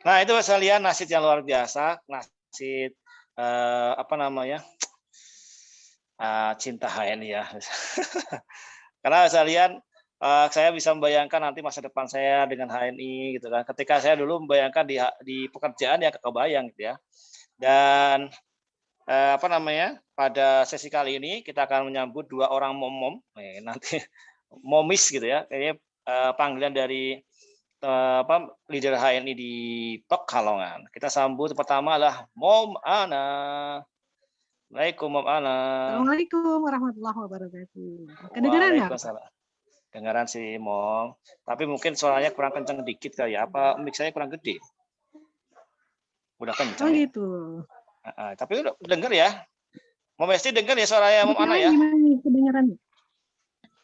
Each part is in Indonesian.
Nah, itu saya lihat nasid yang luar biasa, nasid, apa namanya, cinta HNI ya. Karena saya lihat, saya bisa membayangkan nanti masa depan saya dengan HNI gitu kan. Ketika saya dulu membayangkan di pekerjaan ya kebayang gitu ya. Dan, apa namanya, pada sesi kali ini kita akan menyambut 2 orang mom-mom, nanti momis gitu ya, kayaknya, panggilan dari, apa, leader HNI di Pekalongan. Kita sambut pertama adalah Mom Ana. Assalamualaikum Mom Ana. Assalamualaikum warahmatullahi wabarakatuh. Kedengeran nggak, Pak? Waalaikumsalam. Kedengaran sih Mom, tapi mungkin suaranya kurang kenceng dikit kali ya, apa mic saya kurang gede? Udah Oh kenceng ya? gitu. Heeh, tapi udah denger ya? Mom Esti denger ya suaranya Mom Ana Suaranya ya? gimana nih, kedengeran nggak?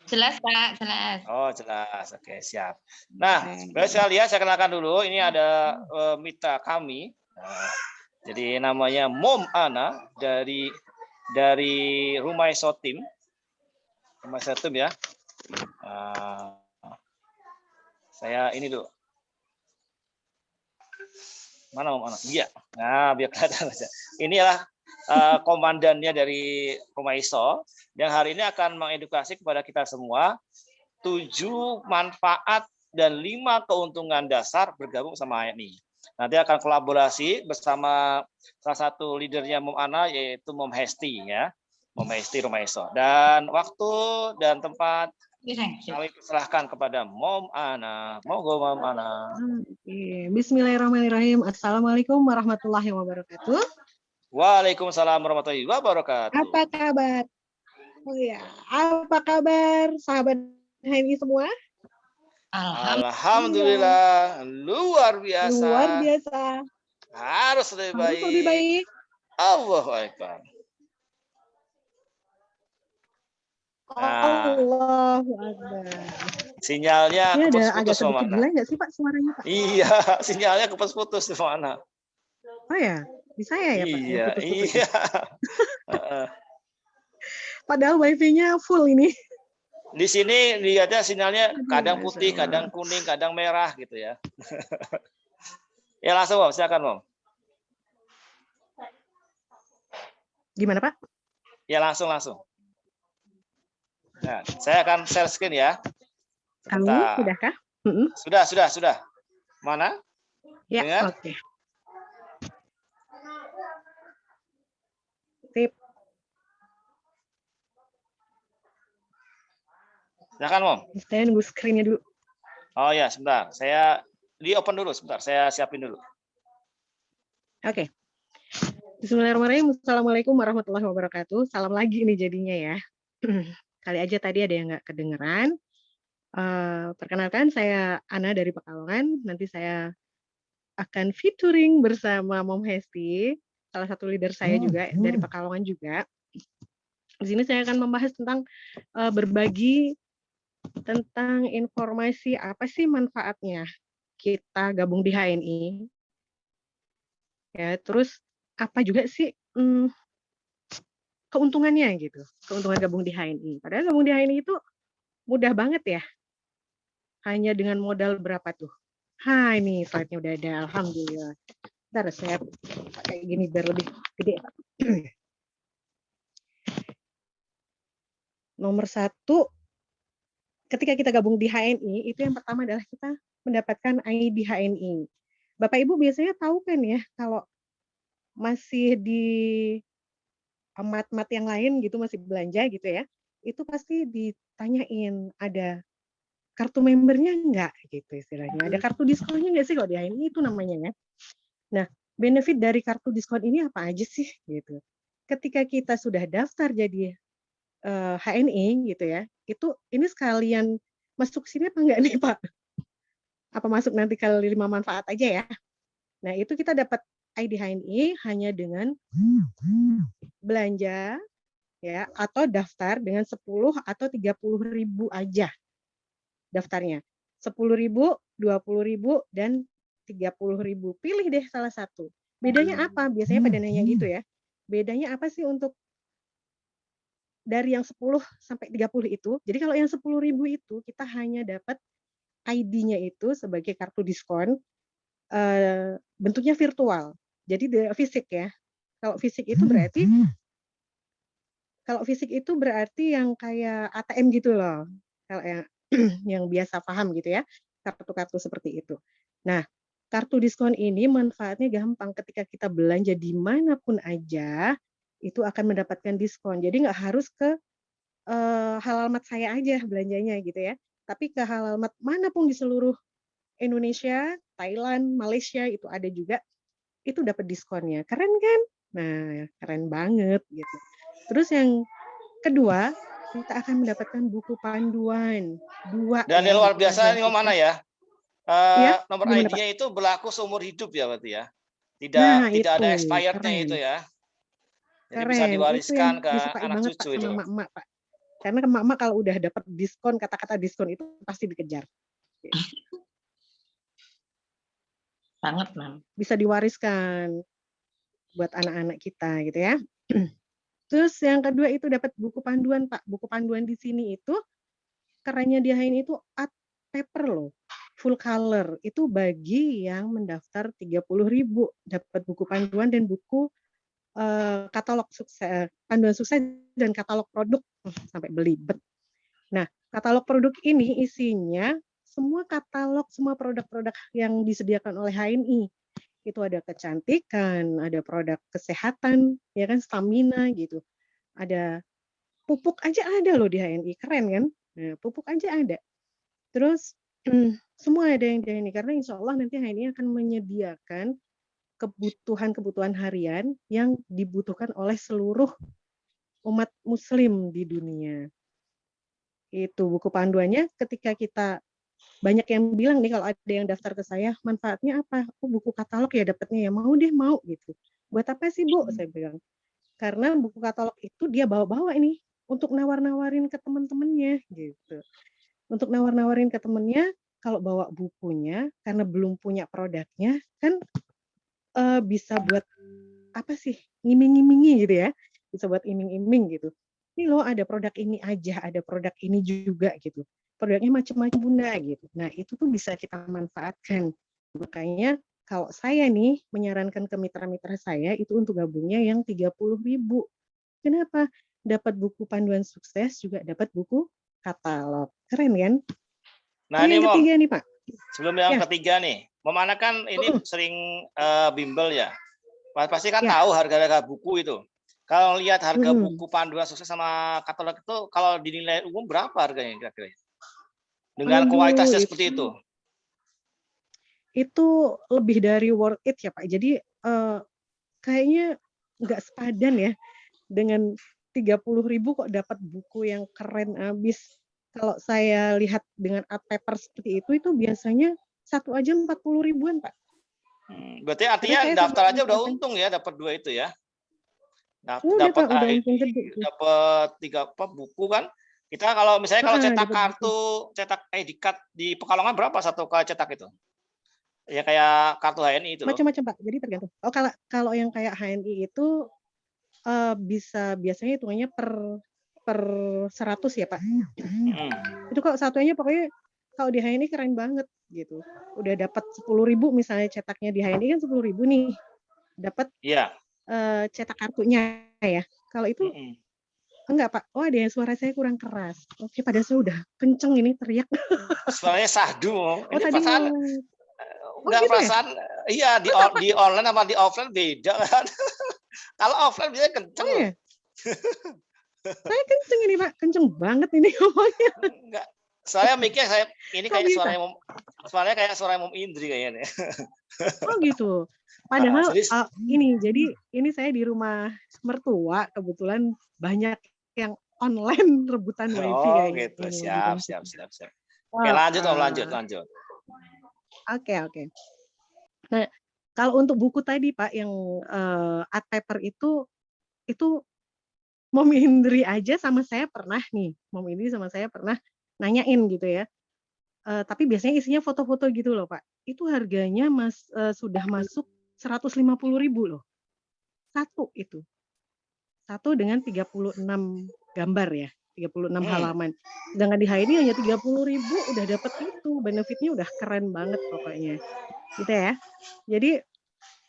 Jelas, Kak, jelas. Oh jelas, oke siap. Nah, sebenarnya Oke. saya lihat saya kenalkan dulu, ini ada, mitra kami, jadi namanya Mom Ana dari Rumaiso Tim, Rumaiso Tim ya. Eee, saya ini dulu, mana Mom Ana? Iya, nah biar kelihatan aja. Inilah, komandannya dari Rumaiso yang hari ini akan mengedukasi kepada kita semua 7 manfaat dan 5 keuntungan dasar bergabung sama HNI. Nanti akan kolaborasi bersama salah satu leadernya Mom Ana yaitu Mom Hesti ya. Mom Hesti Rumaiso. Dan waktu dan tempat kami persilahkan kepada Mom Ana. Monggo Mom Ana. Oke. Bismillahirrahmanirrahim. Assalamualaikum warahmatullahi wabarakatuh. Waalaikumsalam warahmatullahi wabarakatuh. Apa kabar? Oh ya, apa kabar sahabat HNI semua? Alhamdulillah. Alhamdulillah luar Luar biasa. biasa. Harus lebih Harus lebih baik. baik. Allahu Akbar. Nah, Allahu Akbar. sinyalnya Ini ada agak keputus-putus sedikit Mana? delay nggak sih, Pak, suaranya, Pak? Iya, sinyalnya keputus-putus Mana? Oh ya, di saya ya, Pak, yang Iya, putus-putus ya. iya. Heeh. Padahal wifi-nya full ini. Di sini lihatnya sinyalnya Aduh, kadang Masya putih, Allah. kadang kuning, kadang merah gitu ya. Ya langsung Om, silakan Om. Gimana, Pak? Ya langsung. Nah, saya akan share screen ya. Kami Sebentar. sudahkah? Sudah. Mana? Ya, Dengar? oke. Sip. Silakan Om. Saya nunggu screen-nya dulu. Oh ya, sebentar. Saya di open dulu sebentar. Saya siapin dulu. Oke. Bismillahirrahmanirrahim. Assalamualaikum warahmatullahi wabarakatuh. Salam lagi ini jadinya ya. Kali aja tadi ada yang nggak kedengeran. Perkenalkan, saya Ana dari Pekalongan. Nanti saya akan featuring bersama Mom Hesti, salah satu leader saya juga dari Pekalongan juga. Di sini saya akan membahas tentang berbagi tentang informasi apa sih manfaatnya kita gabung di HNI. Ya, terus apa juga sih keuntungannya gitu, keuntungan gabung di HNI. Padahal gabung di HNI itu mudah banget ya. Hanya dengan modal berapa tuh? Ini slide-nya udah ada, alhamdulillah. Ntar saya pakai gini biar lebih gede. Nomor 1, ketika kita gabung di HNI, itu yang pertama adalah kita mendapatkan ID HNI. Bapak Ibu biasanya tahu kan ya, kalau masih di mat-mat yang lain gitu, masih belanja gitu ya, itu pasti ditanyain, ada kartu membernya enggak gitu istilahnya. Ada kartu diskonnya enggak sih kalau di HNI itu namanya ya. Nah, benefit dari kartu diskon ini apa aja sih gitu. Ketika kita sudah daftar jadi HNI gitu ya, itu ini sekalian masuk sini apa enggak nih Pak? Apa masuk nanti ke 5 manfaat aja ya? Nah, itu kita dapat ID HNI hanya dengan belanja ya atau daftar dengan 10 atau 30.000 aja daftarnya. 10.000, 20.000 dan 30.000. Pilih deh salah satu. Bedanya apa? Biasanya pada nanya gitu ya. Bedanya apa sih untuk dari yang 10 sampai 30 itu? Jadi kalau yang 10.000 itu kita hanya dapat ID-nya itu sebagai kartu diskon. bentuknya virtual. Jadi tidak fisik ya. Kalau fisik itu berarti yang kayak ATM gitu loh. Kalau yang biasa paham gitu ya, kartu-kartu seperti itu. Nah, kartu diskon ini manfaatnya gampang ketika kita belanja di manapun aja, itu akan mendapatkan diskon. Jadi nggak harus ke halamat saya aja belanjanya gitu ya, tapi ke halamat manapun di seluruh Indonesia, Thailand, Malaysia itu ada juga, itu dapat diskonnya. Keren kan? Nah, keren banget gitu. Terus yang kedua, kita akan mendapatkan buku panduan. 2 Dan ya, yang luar buku biasa panduan ini mana sukses. ya? Iya, Nomor gimana Pak? ID-nya itu berlaku seumur hidup ya berarti ya? Nah Tidak itu, ada expired-nya keren. itu ya? Jadi bisa Keren, itu yang diwariskan ke disukai anak banget Pak cucu sama itu. emak-emak Pak. Karena emak-emak kalau udah dapat diskon, kata-kata diskon itu pasti dikejar. Banget, Mam. Bisa diwariskan buat anak-anak kita gitu ya. Terus yang kedua itu dapat buku panduan Pak. Buku panduan di sini itu kerennya di HN itu art paper loh. Full color. Itu bagi yang mendaftar 30.000 dapat buku panduan dan buku katalog sukses, panduan sukses dan katalog produk sampai belibet. Nah, katalog produk ini isinya semua katalog, semua produk-produk yang disediakan oleh HNI. Itu ada kecantikan, ada produk kesehatan, ya kan, stamina gitu. Ada pupuk aja ada loh di HNI, keren kan? Nah, pupuk aja ada. Terus semua ada yang di HNI karena insya Allah nanti HNI akan menyediakan kebutuhan-kebutuhan harian yang dibutuhkan oleh seluruh umat muslim di dunia. Itu buku panduannya ketika kita banyak yang bilang nih kalau ada yang daftar ke saya, manfaatnya apa? Oh, buku katalog ya dapatnya ya. Mau deh, mau gitu. Buat apa sih, Bu? Saya bilang. Karena buku katalog itu dia bawa-bawa ini untuk nawar-nawarin ke teman-temannya gitu. Untuk nawar-nawarin ke temennya, kalau bawa bukunya karena belum punya produknya kan bisa buat apa sih? Ngiming-ngimingi gitu ya. Bisa buat iming-iming gitu. Ini loh ada produk ini aja, ada produk ini juga gitu. Produknya macam-macam Bunda gitu. Nah, itu tuh bisa kita manfaatkan. Makanya kalau saya nih menyarankan ke mitra-mitra saya itu untuk gabungnya yang 30.000. Kenapa? Dapat buku panduan sukses juga dapat buku katalog. Keren kan? Nah Ini ini yang Mom, ketiga nih Pak. sebelum yang Ya. ketiga nih, Mom Ana kan ini sering bimbel ya. Pasti kan Ya. tahu harga-harga buku itu. Kalau lihat harga Mm-mm. buku panduan sukses sama katalog itu, kalau dinilai umum berapa harganya kira-kira? Dengan Aduh, kualitasnya seperti itu. Itu lebih dari worth it ya Pak. Jadi kayaknya nggak sepadan ya dengan 30.000 kok dapat buku yang keren abis. Kalau saya lihat dengan art paper seperti itu biasanya satu aja 40.000-an Pak. Berarti Karena artinya saya daftar sama aja udah teman-teman. untung ya dapat 2 itu ya. Udah Dapat Pak, udah ID, untung gede tuh. dapat 3 buku kan. Kita kalau misalnya kalau cetak Dapat buku. kartu, cetak ID card di Pekalongan berapa satu kali cetak itu? Ya kayak kartu HNI itu loh. Macam-macam Pak. Jadi tergantung. Oh, kalau yang kayak HNI itu bisa biasanya hitungannya per 100 ya Pak. Itu kalau satunya pokoknya kalau di HNI keren banget gitu. Udah dapat 10.000 misalnya cetaknya di HNI kan 10.000 nih. Dapat cetak kartunya ya. Kalau itu enggak Pak. Oh, ada yang suara saya kurang keras. Oke, padahal saya udah kenceng ini teriak. Suaranya sahdu. Oh, Ini tadi perasaan enggak gitu perasaan iya di online sama di offline beda kan. Kalau offline biasanya kenceng loh. Ya? Saya kenceng ini Pak, kenceng banget ini ngomongnya. Enggak. Saya mikir ini Kok kayak bisa? suaranya kayak suara Mom Indri kayaknya. Oh gitu. Padahal jadi ini saya di rumah mertua kebetulan banyak yang online rebutan wifi oh kayak gitu. gini lagi jam Siap. segini. Oke, lanjut Om, lanjut. Oke. Nah, kalau untuk buku tadi Pak yang art paper itu Mom Indri aja sama saya pernah nih. Mom Indri sama saya pernah nanyain gitu ya. Tapi biasanya isinya foto-foto gitu loh Pak. Itu harganya sudah masuk 150.000 loh. Satu itu. Satu dengan 36 gambar ya. 36 Hmm. halaman. Sedangkan di HNI hanya 30.000 udah dapat itu, benefitnya udah keren banget pokoknya. Gitu ya. Jadi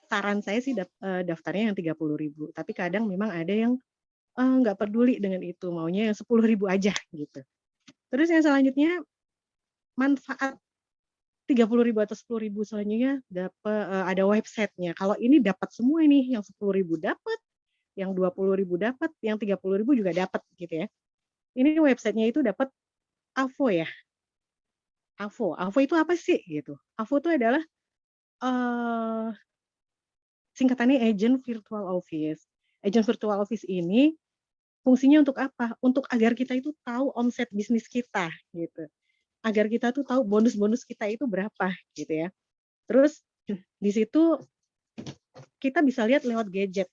saran saya sih daftarnya yang 30.000, tapi kadang memang ada yang nggak peduli dengan itu, maunya yang 10.000 aja gitu. Terus yang selanjutnya manfaat 30.000 atau 10.000 selanjutnya ada websitenya. Kalau ini dapat semua nih, yang 10.000 dapat, yang 20.000 dapat, yang 30.000 juga dapat gitu ya. Ini websitenya itu dapat AVO ya. AVO itu apa sih gitu? AVO itu adalah singkatannya Agent Virtual Office. Agent Virtual Office ini fungsinya untuk apa? Untuk agar kita itu tahu omset bisnis kita gitu. Agar kita tuh tahu bonus-bonus kita itu berapa gitu ya. Terus di situ kita bisa lihat lewat gadget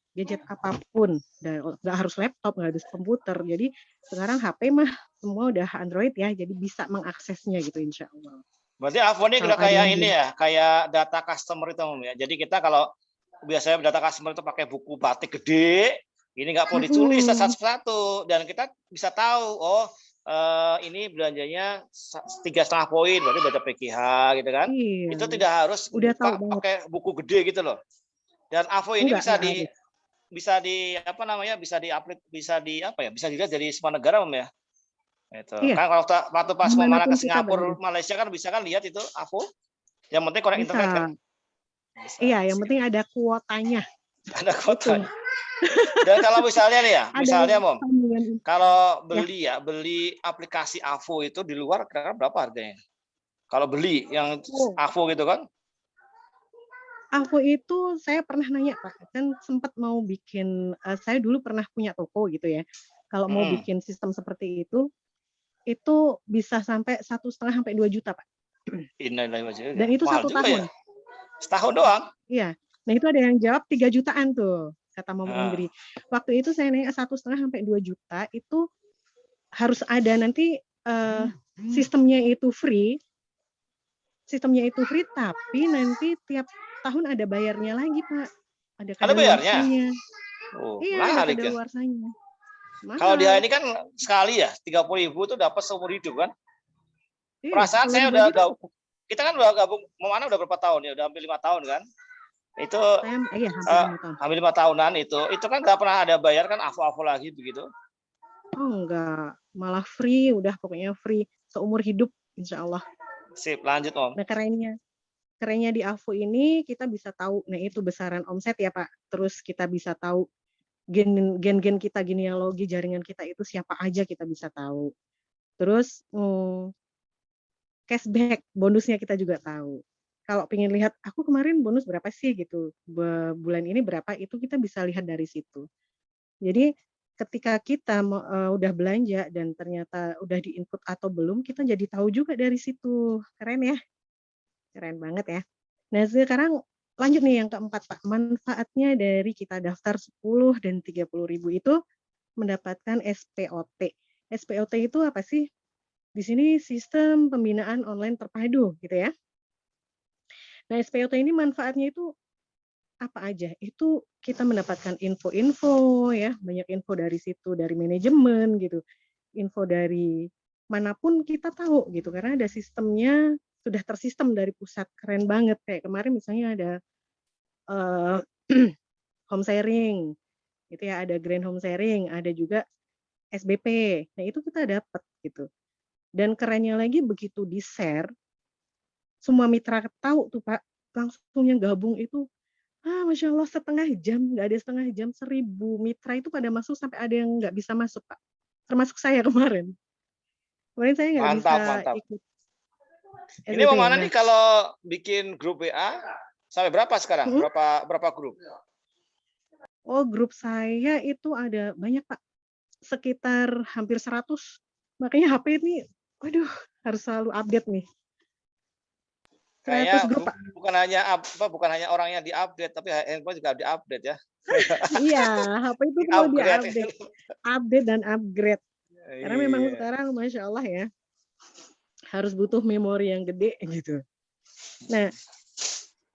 apapun. Nggak harus laptop, nggak harus komputer. Jadi sekarang HP mah semua udah Android ya, jadi bisa mengaksesnya gitu insya Allah. Berarti AVO ini Kalau udah ada kayak yang ini ya, kayak data customer itu Om ya. Jadi kita kalau biasanya data customer itu pakai buku batik gede, ini nggak perlu ditulis satu persatu dan kita bisa tahu ini belanjanya 3,5 poin, berarti baca PKH gitu kan. Iya, Itu tidak harus udah tahu banget. pakai buku gede gitu loh. Dan AVO ini Enggak harus. bisa dilihat dari semua negara Om ya. Itu. Iya. Kan kalau waktu pas mau Dimanapun ke kita Singapura, berada. Malaysia kan bisa kan lihat itu AVO. Yang penting konek internet kan. Bisa. Iya, yang penting ada kuotanya. Ada kuotanya. Dan kalau misalnya nih ya, misalnya Mom, kalau beli beli aplikasi AVO itu di luar kira-kira berapa harganya? Kalau beli yang AVO gitu kan? AVO itu saya pernah nanya Pak, kan sempat mau bikin, saya dulu pernah punya toko gitu ya. Kalau mau bikin sistem seperti itu bisa sampai 1,5 sampai 2 juta Pak. Dan itu 1 tahun. Ya? Setahun doang? Iya. Nah itu ada yang jawab 3 jutaan tuh, kata Mom Indri. Waktu itu saya nanya 1,5 sampai 2 juta itu harus ada nanti sistemnya itu free. Sistemnya itu free, tapi nanti tiap tahun ada bayarnya lagi, Pak. Ada kadaluarsanya. Iya, ada kadaluarsanya. Kalau di ini kan sekali ya, 30.000 itu dapat seumur hidup kan? Iya, perasaan saya udah gabung. Kita kan udah gabung, mana udah berapa tahun ya? Udah hampir 5 tahun kan? Itu iya, hampir 5 tahunan itu kan nggak pernah ada bayar kan AVO lagi begitu? Oh enggak, malah free, udah pokoknya free seumur hidup insya Allah. Sip, lanjut Om. Nah kerennya di AVO ini kita bisa tahu, nah itu besaran omset ya Pak, terus kita bisa tahu gen kita, genealogi jaringan kita itu siapa aja kita bisa tahu. Terus cashback, bonusnya kita juga tahu. Kalau pengen lihat, aku kemarin bonus berapa sih gitu, bulan ini berapa, itu kita bisa lihat dari situ. Jadi ketika kita udah belanja dan ternyata udah di-input atau belum, kita jadi tahu juga dari situ. Keren ya? Keren banget ya. Nah sekarang lanjut nih yang keempat Pak, manfaatnya dari kita daftar 10 dan 30.000 itu mendapatkan SPOT. SPOT itu apa sih? Di sini sistem pembinaan online terpadu gitu ya. Nah SPOT ini manfaatnya itu apa aja? Itu kita mendapatkan info-info ya, banyak info dari situ, dari manajemen gitu. Info dari manapun kita tahu gitu, karena ada sistemnya, sudah tersistem dari pusat, keren banget. Kayak kemarin misalnya ada home sharing, gitu ya, ada grand home sharing, ada juga SBP. Nah itu kita dapat gitu. Dan kerennya lagi begitu di-share, semua mitra tahu tuh Pak, langsung yang gabung itu, Masya Allah setengah jam, nggak ada setengah jam, 1.000 mitra itu pada masuk sampai ada yang nggak bisa masuk Pak. Termasuk saya kemarin. Kemarin saya nggak bisa ikut. Ini mau mana nih kalau bikin grup WA sampai berapa sekarang? Berapa grup? Oh grup saya itu ada banyak Pak, sekitar hampir 100. Makanya HP ini, waduh harus selalu update nih. 100 grup Pak. Bukan hanya orang yang diupdate, tapi handphone juga diupdate ya. Iya, HP itu perlu diupdate, update dan upgrade. Karena memang sekarang Masya Allah ya, harus butuh memori yang gede gitu. Nah,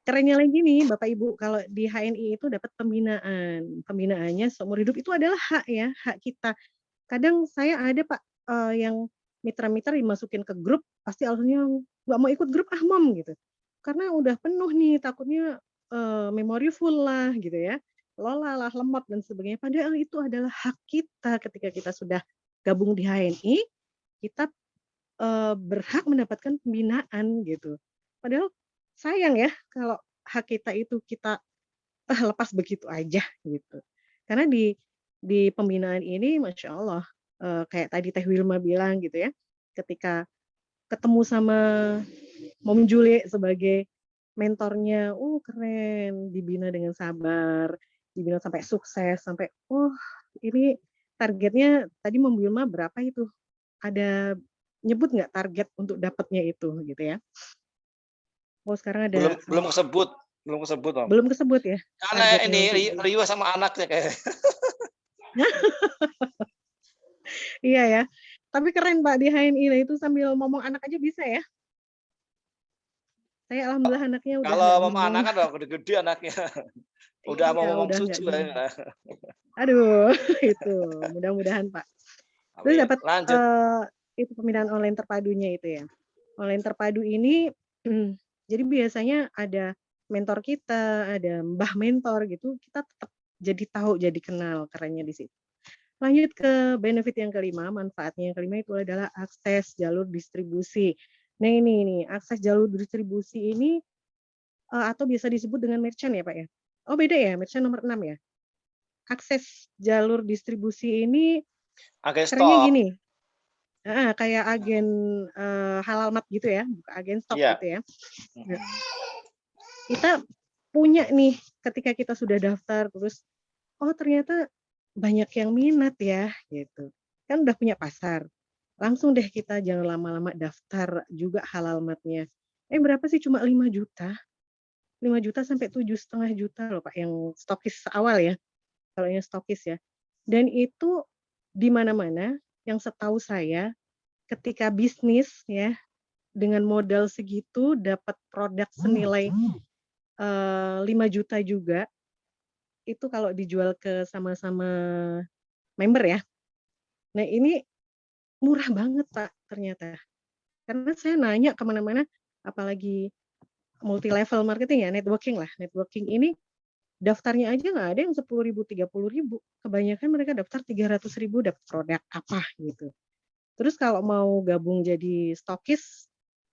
kerennya lagi nih Bapak Ibu, kalau di HNI itu dapat pembinaan. Pembinaannya seumur hidup itu adalah hak ya, hak kita. Kadang saya ada Pak, yang mitra-mitra dimasukin ke grup, pasti alasannya, "Nggak mau ikut grup ah, Mom," gitu. Karena udah penuh nih, takutnya, memori full lah, gitu ya, lola lah, lemot dan sebagainya. Padahal itu adalah hak kita ketika kita sudah gabung di HNI, kita, berhak mendapatkan pembinaan, gitu. Padahal sayang ya kalau hak kita itu kita, lepas begitu aja, gitu. Karena di pembinaan ini Masya Allah, kayak tadi Teh Wilma bilang gitu ya, ketika ketemu sama Mom Jule sebagai mentornya, keren, dibina dengan sabar, dibina sampai sukses, sampai, ini targetnya tadi Mom Wilma berapa itu? Ada nyebut nggak target untuk dapatnya itu gitu ya? Oh sekarang Belum ada belum kesebut belum kesebut, Om. belum kesebut ya Karena targetnya ini untuk riwah sama anaknya kayaknya. iya ya. Tapi keren Pak di HNI itu sambil ngomong anak aja bisa ya? Saya alhamdulillah anaknya udah Kalau nggak mama ngomong. anak kan udah gede-gede anaknya. Udah mau Iya, ngomong udah nggak cucu ngomong. ya. Aduh, itu mudah-mudahan Pak. Terus Amin. dapat, Lanjut. itu pembinaan online terpadunya itu ya. Online terpadu ini, jadi biasanya ada mentor kita, ada mbah mentor gitu, kita tetap jadi tahu, jadi kenal, kerennya di situ. Lanjut ke benefit yang kelima, manfaatnya yang kelima itu adalah akses jalur distribusi. Nah ini akses jalur distribusi ini, atau biasa disebut dengan merchant ya Pak ya? Oh beda ya, merchant nomor 6 ya? Akses jalur distribusi ini Agen kerennya stok. gini, kayak agen, halal mart gitu ya, buka agen stok Iya. gitu ya. Nah, kita punya nih ketika kita sudah daftar terus, oh ternyata banyak yang minat ya gitu. Kan udah punya pasar. Langsung deh kita jangan lama-lama daftar juga halal mart-nya. Berapa sih cuma 5 juta? 5 juta sampai 7,5 juta loh Pak yang stokis awal ya, kalau yang stokis ya. Dan itu di mana-mana yang setahu saya ketika bisnis ya, dengan modal segitu dapat produk senilai, 5 juta juga, itu kalau dijual ke sama-sama member ya. Nah ini murah banget Pak ternyata. Karena saya nanya ke mana-mana, apalagi multi level marketing ya, networking lah. Networking ini daftarnya aja nggak ada yang 10.000, 30.000. Kebanyakan mereka daftar 300.000 dapat produk apa gitu. Terus kalau mau gabung jadi stokis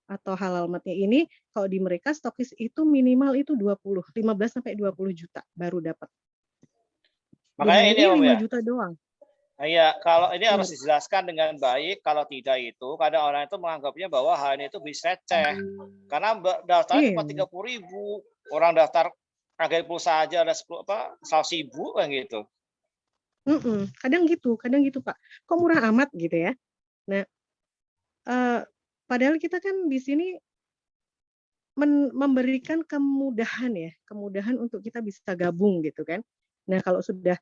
atau halal mart-nya ini, kalau di mereka stokis itu minimal itu 15 sampai 20 juta baru dapat. Di Makanya ini HNI ya, Om 5 ya. juta doang. Iya, kalau ini Iya. harus dijelaskan dengan baik, kalau tidak itu kadang orang itu menganggapnya bahwa HNI itu bis receh. Karena daftarnya cuma Iya. 30.000. Orang daftar agen pulsa aja ada 100.000 kan gitu. Kadang gitu Pak. Kok murah amat gitu ya. Nah, padahal kita kan di sini memberikan kemudahan ya, kemudahan untuk kita bisa gabung gitu kan. Nah kalau sudah,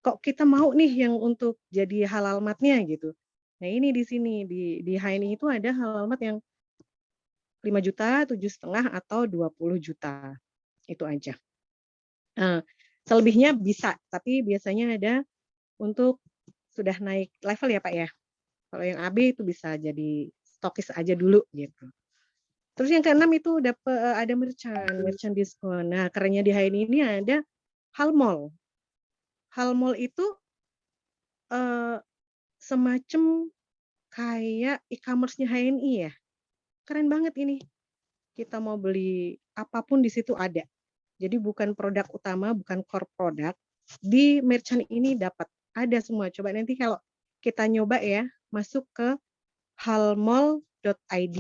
kok kita mau nih yang untuk jadi halal mart-nya gitu. Nah ini di sini, di HNI itu ada halal mart yang 5 juta, 7,5 atau 20 juta, itu aja. Selebihnya bisa, tapi biasanya ada untuk sudah naik level ya Pak ya. Kalau yang AB itu bisa jadi stokis aja dulu gitu. Terus yang keenam itu ada merchant diskon. Nah, kerennya di HNI ini ada Halmall. Halmall itu semacam kayak e-commerce-nya HNI ya. Keren banget ini. Kita mau beli apapun di situ ada. Jadi bukan produk utama, bukan core product. Di merchant ini dapat ada semua. Coba nanti kalau kita nyoba ya, masuk ke halmall.id.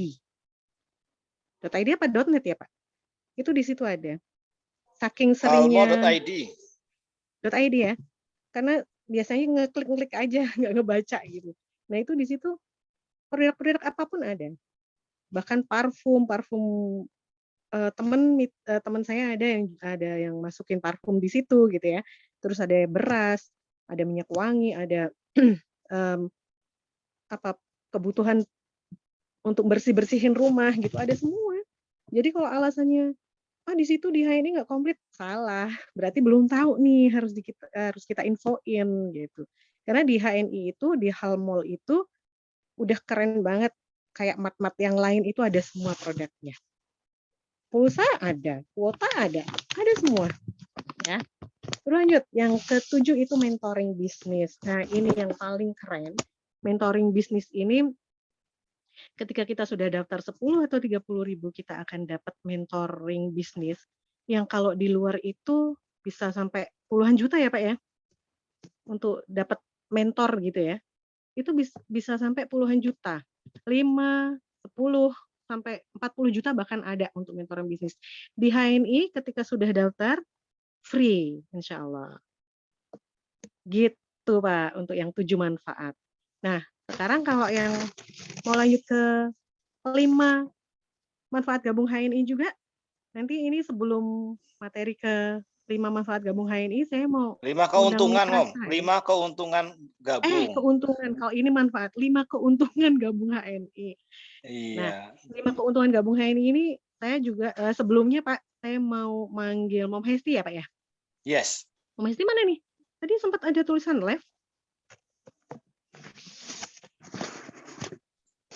.id apa .net ya Pak? Itu di situ ada. Saking seringnya Halmo.id. .id ya. Karena biasanya ngeklik-ngeklik aja, nggak ngebaca gitu. Nah itu di situ produk-produk apapun ada. Bahkan parfum teman saya ada yang masukin parfum di situ gitu ya. Terus ada beras, ada minyak wangi, ada kebutuhan untuk bersih-bersihin rumah gitu, ada semua. Jadi kalau alasannya di situ di HNI nggak komplit, salah. Berarti belum tahu nih harus kita infoin gitu. Karena di HNI itu, di Hal Mall itu udah keren banget. Kayak mat-mat yang lain itu ada semua produknya. Pulsa ada, kuota ada semua. Ya. Lanjut, yang ketujuh itu mentoring bisnis. Nah, ini yang paling keren. Mentoring bisnis ini ketika kita sudah daftar 10 atau 30.000 kita akan dapat mentoring bisnis yang kalau di luar itu bisa sampai puluhan juta ya Pak ya untuk dapat mentor gitu ya. Itu bisa sampai puluhan juta. 5, 10 sampai 40 juta bahkan ada untuk mentoring bisnis. Di HNI ketika sudah daftar free insya Allah. Gitu Pak untuk yang 7 manfaat. Nah, sekarang kalau yang mau lanjut ke 5 manfaat gabung HNI juga, nanti ini sebelum materi ke 5 manfaat gabung HNI, saya mau 5 undang keuntungan, mitra Om. saya. 5 keuntungan gabung. Keuntungan. Kalau ini manfaat, 5 keuntungan gabung HNI. Nah, Iya. 5 keuntungan gabung HNI ini, saya juga sebelumnya Pak, saya mau manggil Mom Hesti ya Pak ya? Yes. Mom Hesti mana nih? Tadi sempat ada tulisan live.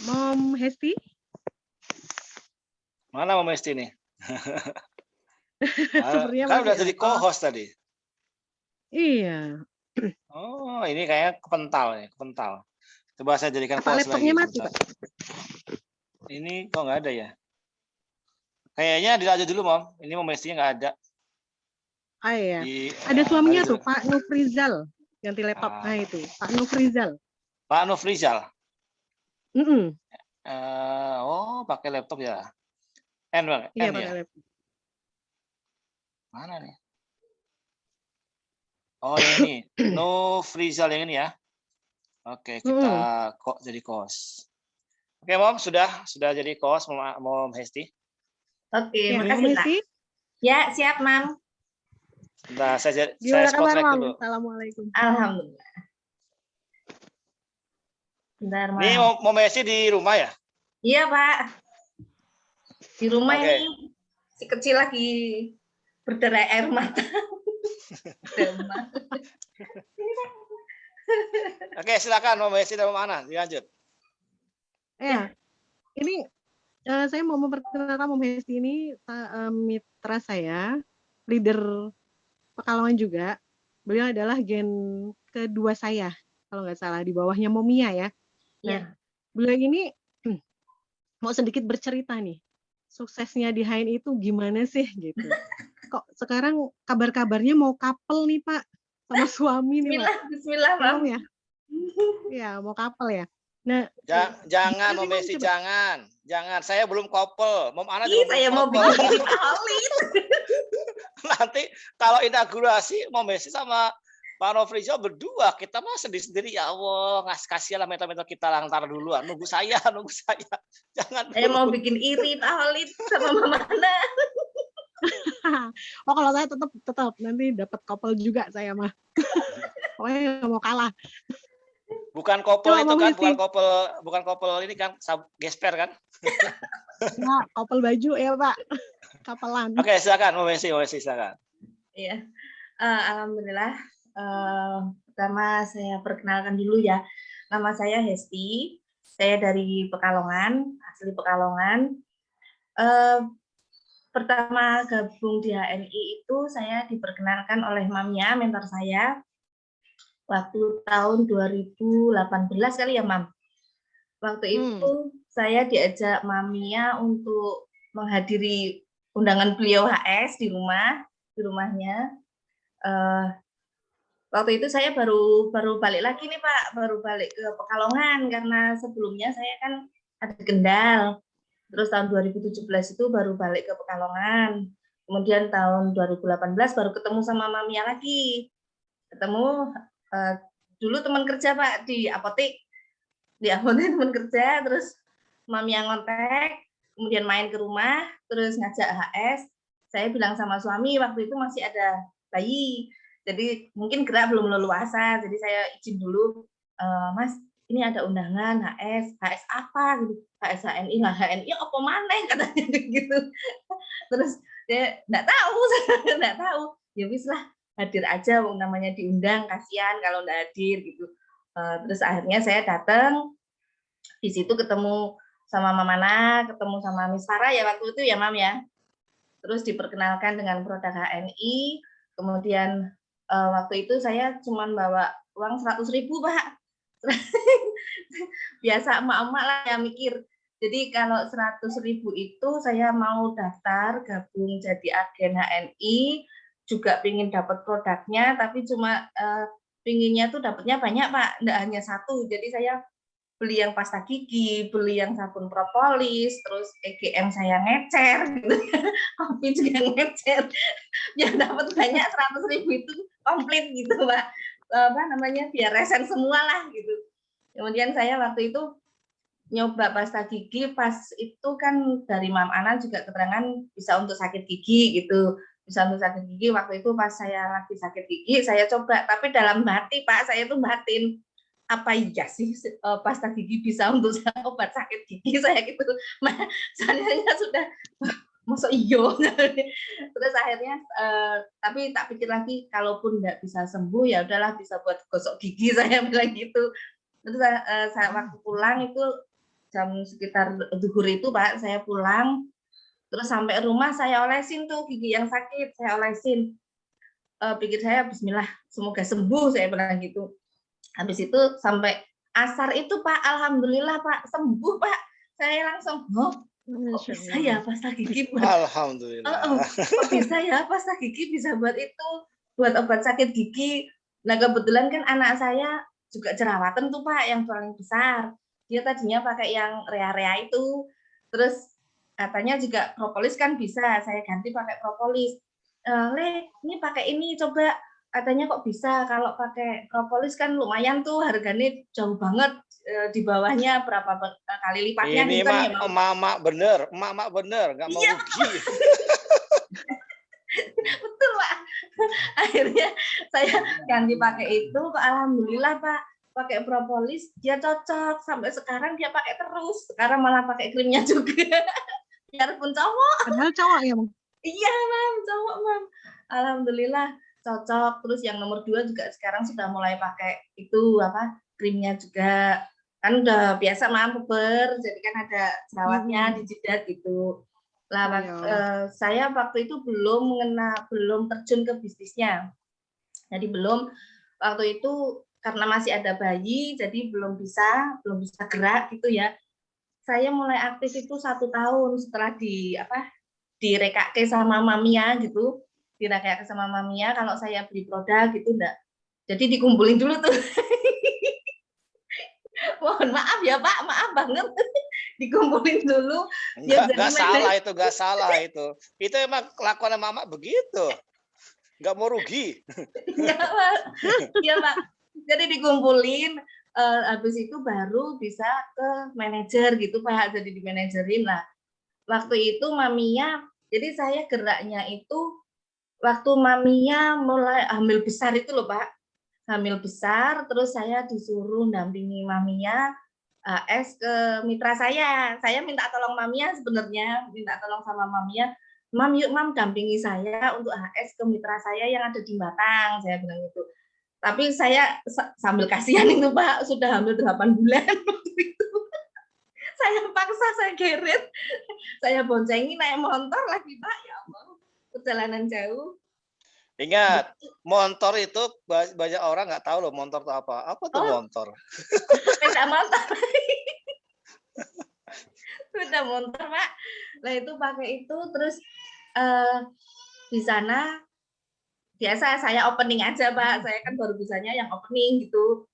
Mom Hesti? Mana Mom Hesti nih? Sepertinya Kan masih udah jadi ada. co-host tadi. Iya. Oh, ini kayaknya kepental ya, kepental. Coba saya jadikan Apa co-host laptopnya lagi. mati, Bentar. Pak? Ini kok nggak ada ya? Kayaknya dilanjut dulu, Mom. Ini Mom Hesti nggak ada. Ah iya. Di, Ada suaminya nanti tuh, Pak Nufrizal. Ganti laptop. Nah itu, Pak Nufrizal. Pak Nufrizal. Mm-mm. Oh, pakai laptop ya? N, Bang. Iya, N pakai ya? laptop. Mana nih? Oh, yang ini. Nufrizal yang ini ya. Oke, kita kok jadi kos. Oke, Mom, sudah jadi kos Mom Hesti. Oke, Ya, makasih Mom Pak. Hesti. Ya, siap, Mam. Nah, saya Gimana kabar, spotlight Mom? dulu. Assalamualaikum. Alhamdulillah. Bentar, Mam. Ini Mom Hesti di rumah ya? Iya, Pak. Di rumah Oke. ini si kecil lagi berderai air mata. Oke, silakan Mom Hesti dari mana? Dilanjut. Ya, ini saya mau memperkenalkan Mom Hesti ini mitra saya, leader Pekalongan juga. Beliau adalah gen kedua saya, kalau nggak salah, di bawahnya Momia ya. Nah, beliau ini mau sedikit bercerita nih, suksesnya di HNI itu gimana sih gitu. Kok sekarang kabar-kabarnya mau couple nih Pak, sama suami nih Pak. Bismillah, Mam. Ya, ya mau couple ya. Nah, jangan Mom Hesti, jangan. Saya belum couple. Mom Ana juga saya mau couple. bikin diri valid. Nanti kalau inaugurasi Mom Hesti sama Pak Nofrizal berdua, kita mah sendiri-sendiri, ya Allah, kasihan lah mentor-mentor kita lantar duluan, nunggu saya. Jangan. Saya mau bikin iri valid sama Mama Ana. Oh, kalau saya tetap nanti dapat couple juga saya mah. Pokoknya nggak mau kalah. Bukan couple itu kan, bukan couple ini kan, gesper kan? Ya, couple baju ya Pak, kapelan. Oke, silakan Mom Hesti, silakan. Iya, alhamdulillah. Pertama saya perkenalkan dulu ya, nama saya Hesti, saya dari Pekalongan, asli Pekalongan. Pertama gabung di HNI itu saya diperkenalkan oleh Mamnya, mentor saya, waktu tahun 2018 kali ya, Mam. Waktu itu saya diajak Mamnya untuk menghadiri undangan beliau HS di rumahnya. Waktu itu saya baru balik lagi nih Pak, baru balik ke Pekalongan karena sebelumnya saya kan ada di Kendal. Terus tahun 2017 itu baru balik ke Pekalongan. Kemudian tahun 2018 baru ketemu sama Mamia lagi. Ketemu dulu teman kerja Pak di apotek. Di apotek teman kerja, terus Mamia ngontek, kemudian main ke rumah, terus ngajak HS. Saya bilang sama suami waktu itu masih ada bayi. Jadi mungkin gerak belum leluasa, jadi saya izin dulu, Mas, ini ada undangan HS apa gitu, HS HNI lah, HNI apa mana katanya gitu. Terus dia nggak tahu, saya nggak tahu. Ya wis lah, hadir aja, namanya diundang, kasihan kalau nggak hadir gitu. Terus akhirnya saya datang, di situ ketemu sama Mama Nana, ketemu sama Miss Farah ya waktu itu ya Mam ya. Terus diperkenalkan dengan produk HNI, kemudian waktu itu saya cuma bawa uang 100.000 Pak. Biasa emak-emak lah yang mikir. Jadi kalau 100.000 itu saya mau daftar gabung jadi agen HNI, juga pingin dapat produknya, tapi cuma pinginnya tuh dapatnya banyak Pak, enggak hanya satu. Jadi saya beli yang pasta gigi, beli yang sabun propolis, terus EGM saya ngecer, gitu. Kopi juga ngecer. Yang dapat banyak 100.000 itu komplit gitu Pak. Apa namanya, biar resen semua lah gitu. Kemudian saya waktu itu nyoba pasta gigi, pas itu kan dari Mam Ana juga keterangan bisa untuk sakit gigi gitu. Bisa untuk sakit gigi, waktu itu pas saya lagi sakit gigi, saya coba. Tapi dalam hati Pak, saya tuh batin, apa iya sih pasta gigi bisa untuk obat sakit gigi, saya gitu. Soalnya sudah masuk iyo. Terus akhirnya tapi tak pikir lagi, kalaupun nggak bisa sembuh ya udahlah, bisa buat gosok gigi, saya bilang gitu. Terus saya waktu pulang itu jam sekitar zuhur itu Pak, saya pulang, terus sampai rumah saya olesin tuh gigi yang sakit, saya olesin. Pikir saya Bismillah, semoga sembuh, saya bilang gitu. Habis itu sampai asar itu Pak, alhamdulillah Pak, sembuh Pak. Saya langsung, kok bisa ya pasta gigi buat, Alhamdulillah. kok bisa ya pasta gigi bisa buat itu, buat obat sakit gigi. Nah kebetulan kan anak saya juga jerawatan tuh Pak, yang paling besar. Dia tadinya pakai yang rea-rea itu, terus katanya juga propolis kan bisa, saya ganti pakai propolis. Le, ini pakai ini coba, katanya kok bisa, kalau pakai propolis kan lumayan tuh harganya jauh banget, di bawahnya berapa kali lipatnya. Ini gitu mah ya, emak-emak bener, nggak mau iya, rugi. betul Pak. Akhirnya saya ganti pakai itu, alhamdulillah Pak, pakai propolis dia cocok, sampai sekarang dia pakai terus, sekarang malah pakai krimnya juga. Biarpun cowok. Padahal cowok ya, Mam? Iya Mam, cowok Mam. Alhamdulillah cocok. Terus yang nomor 2 juga sekarang sudah mulai pakai itu apa, krimnya juga. Kan udah biasa Mam puber, jadi kan ada jerawatnya di jidat gitu. Lah saya waktu itu belum terjun ke bisnisnya. Jadi belum, waktu itu karena masih ada bayi, jadi belum bisa gerak gitu ya. Saya mulai aktif itu 1 tahun setelah direkake sama Mamia gitu. Direkake sama Mamia kalau saya beli produk gitu enggak. Jadi dikumpulin dulu tuh. Mohon maaf ya Pak, maaf banget. Dikumpulin dulu. Enggak salah itu. Itu emang kelakuan Mama begitu. Nggak mau rugi. Enggak Pak. Iya Pak. Jadi dikumpulin, habis itu baru bisa ke manajer gitu Pak. Jadi di manajerin lah. Waktu itu Mamia, jadi saya geraknya itu waktu Mamia mulai hamil besar itu loh Pak. Hamil besar, terus saya disuruh dampingi Mamia HS ke mitra saya. Saya minta tolong Mamia sebenarnya, minta tolong sama Mamia, Mam yuk Mam dampingi saya untuk HS ke mitra saya yang ada di Batang, saya bilang gitu. Tapi saya sambil kasihan itu Pak, sudah hamil 8 bulan waktu itu. Saya paksa, saya geret, saya boncengi naik motor lagi Pak, ya Allah, perjalanan jauh. Ingat, motor itu banyak orang nggak tahu loh motor itu apa. Apa tuh motor? Sepeda motor. Sepeda motor Pak. Nah itu pakai itu, terus di sana biasa saya opening aja Pak. Saya kan baru bisanya yang opening gitu.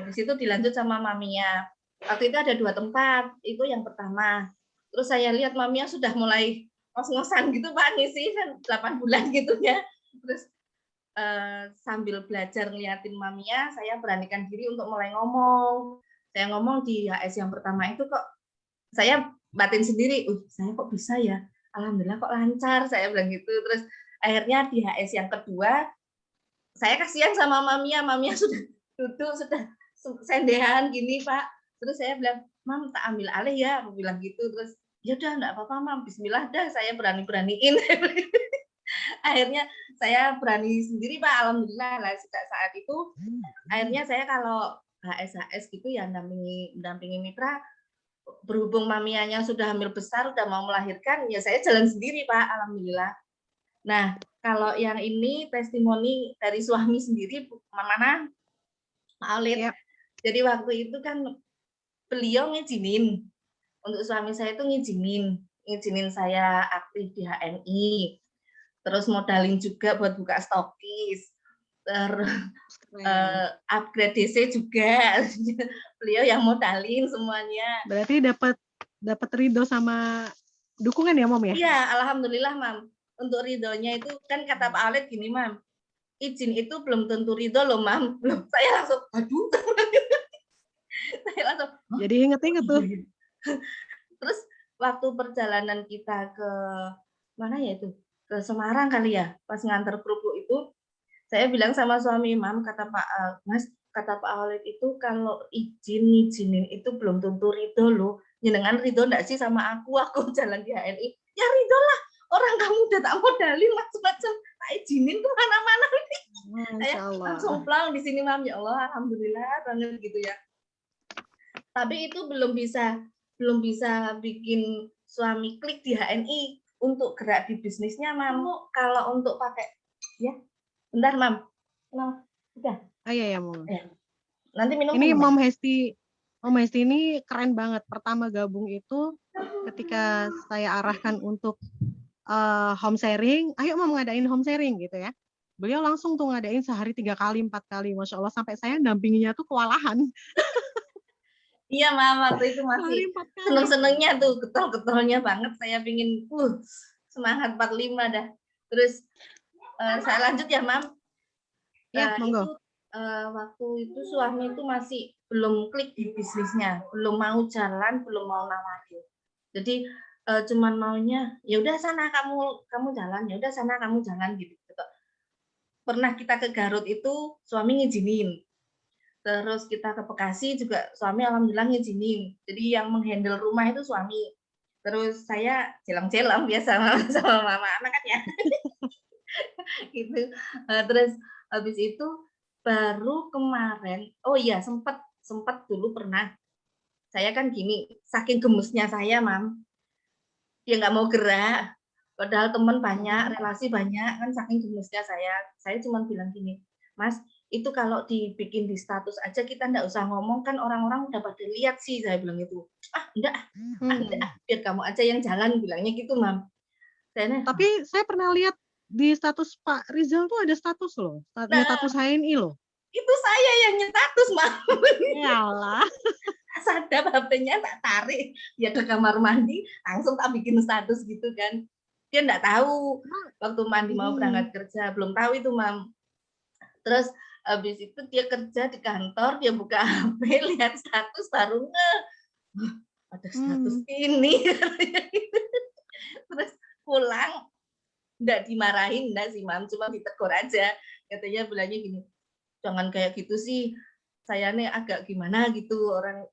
Di situ dilanjut sama Mamia. Waktu itu ada 2 tempat, itu yang pertama. Terus saya lihat Mamia sudah mulai ngos-ngosan gitu Pak, ngisi 8 bulan gitu ya. Terus sambil belajar ngeliatin Mamia, saya beranikan diri untuk mulai ngomong. Saya ngomong di HS yang pertama itu kok, saya batin sendiri, saya kok bisa ya, alhamdulillah kok lancar, saya bilang gitu. Terus akhirnya di HS yang kedua, saya kasihan sama Mamia sudah duduk, sudah sendehan gini Pak. Terus saya bilang, Mam tak ambil alih ya, aku bilang gitu. Terus ya udah enggak apa-apa Mam, bismillah dah, saya berani-beraniin. Akhirnya saya berani sendiri Pak, alhamdulillah lah sejak saat itu. Akhirnya saya kalau HSHS gitu ya, mendampingi mitra. Berhubung mamianya sudah hamil besar, udah mau melahirkan, ya saya jalan sendiri Pak, alhamdulillah. Nah, kalau yang ini testimoni dari suami sendiri, mana Pak Alit. Yap. Jadi waktu itu kan beliau ngizinin, untuk suami saya itu ngizinin saya aktif di HNI, terus modalin juga buat buka stokis, terus upgrade DC juga, beliau yang modalin semuanya. Berarti dapat ridho sama dukungan ya Mom ya? Iya, alhamdulillah Mam. Untuk ridhonya itu kan kata Pak Alit gini Mam, izin itu belum tentu ridho loh Mam. Saya langsung, aduh. Saya langsung, jadi inget-inget tuh. Terus waktu perjalanan kita ke mana ya itu, ke Semarang kali ya, pas nganter kerupuk itu, saya bilang sama suami, Mam, kata Mas, kata Pak Alit itu kalau ngizinin itu belum tentu ridho loh. Jenengan ridho enggak sih sama aku jalan di HNI? Ya ridho lah, orang kamu udah tak modalin macam-macam, tak izinin kemana-mana. Saya langsung pulang di sini Mam, ya Allah, alhamdulillah banget gitu ya. Tapi itu belum bisa bikin suami klik di HNI untuk gerak di bisnisnya, Mam. Kalau untuk pakai, ya, bentar, Mam. Nah, udah. Iya ya, Mom. Ya. Nanti minum. Ini Mom Hesti ini keren banget. Pertama gabung itu ketika saya arahkan untuk home sharing, ayo Mom ngadain home sharing gitu ya. Beliau langsung tuh ngadain sehari 3 kali, 4 kali, Masya Allah, sampai saya dampinginya tuh kewalahan. Iya, Mam, waktu itu masih seneng-senengnya tuh, getol-getolnya banget. Saya pingin semangat 45 dah. Terus saya lanjut ya, Mam. Ya, monggo. Waktu itu suami itu masih belum klik di bisnisnya, belum mau jalan, belum mau nawarin. Jadi cuman maunya, ya udah sana kamu jalan, ya udah sana kamu jalan gitu. Pernah kita ke Garut itu suami ngizinin. Terus kita ke Bekasi juga suami alhamdulillah ngizinin. Jadi yang menghandle rumah itu suami. Terus saya jelang-jelang biasa sama mama anak kan ya. Gitu. Terus habis itu baru kemarin, oh iya sempat dulu pernah. Saya kan gini, saking gemesnya saya, Mam. Dia nggak mau gerak. Padahal teman banyak, relasi banyak, kan saking gemesnya saya cuma bilang gini, Mas, itu kalau dibikin di status aja kita enggak usah ngomong, kan orang-orang udah pada lihat sih, saya bilang gitu. Enggak, biar kamu aja yang jalan, bilangnya gitu, Mam. Tapi saya pernah lihat di status Pak Rizal tuh ada status loh, status HNI loh. Itu saya yang nyetatus, Mam. Yalah. Sadap HP-nya tak tarik, dia ke kamar mandi, langsung tak bikin status gitu kan. Dia enggak tahu waktu mandi mau berangkat kerja, belum tahu itu, Mam. Terus habis itu dia kerja di kantor, dia buka HP, lihat status, baru ada status ini. Terus pulang, enggak dimarahin, enggak sih, Mam, cuma ditegur aja. Katanya bilangnya gini, jangan kayak gitu sih, saya nih agak gimana gitu, orang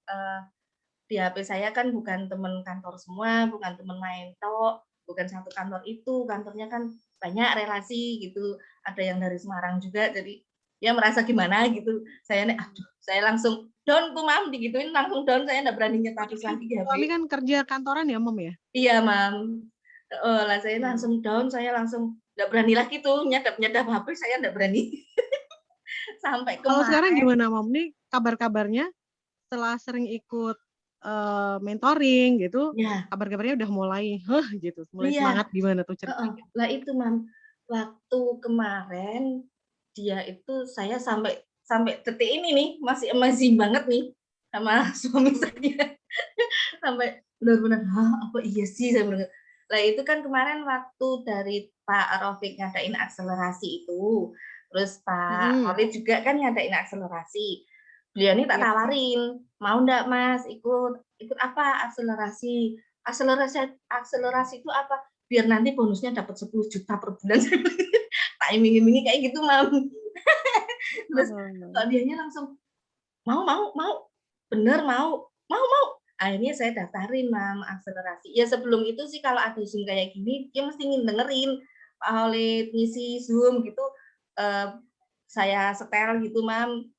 di HP saya kan bukan teman kantor semua, bukan teman main tok, bukan satu kantor itu, kantornya kan banyak relasi gitu, ada yang dari Semarang juga, jadi ya merasa gimana gitu. Saya nih, saya langsung down tuh, Mam, digituin langsung down, saya enggak berani nyetatus lagi di HP. Suami kan kerja kantoran ya, Mom ya? Iya, Mam. Lah saya langsung down, saya langsung enggak berani lagi tuh nyadap HP, saya enggak berani. Sampai kemarin. Kalau sekarang gimana, Mom? Nih kabar-kabarnya setelah sering ikut mentoring gitu, kabar-kabarnya udah mulai gitu, mulai semangat, gimana tuh ceritanya? Lah itu, Mam, waktu kemarin dia itu saya sampai detik ini nih masih amazing banget nih sama suami saya. Sampai benar-benar, apa iya sih, saya benar. Lah itu kan kemarin waktu dari Pak Rafiq ngadain akselerasi itu, terus Pak Alit juga kan ngadain akselerasi. Beliau ini tak tawarin, mau enggak Mas ikut apa akselerasi? Akselerasi itu apa? Biar nanti bonusnya dapat 10 juta per bulan. Tak iming-imingi kayak gitu, Mam. Terus kok dianya langsung mau. Bener mau. Akhirnya saya daftarin, Mam, akselerasi. Ya sebelum itu sih kalau ada Zoom kayak gini, dia mesti dengerin Pak Alit ngisi Zoom gitu. Saya setel gitu, Mam.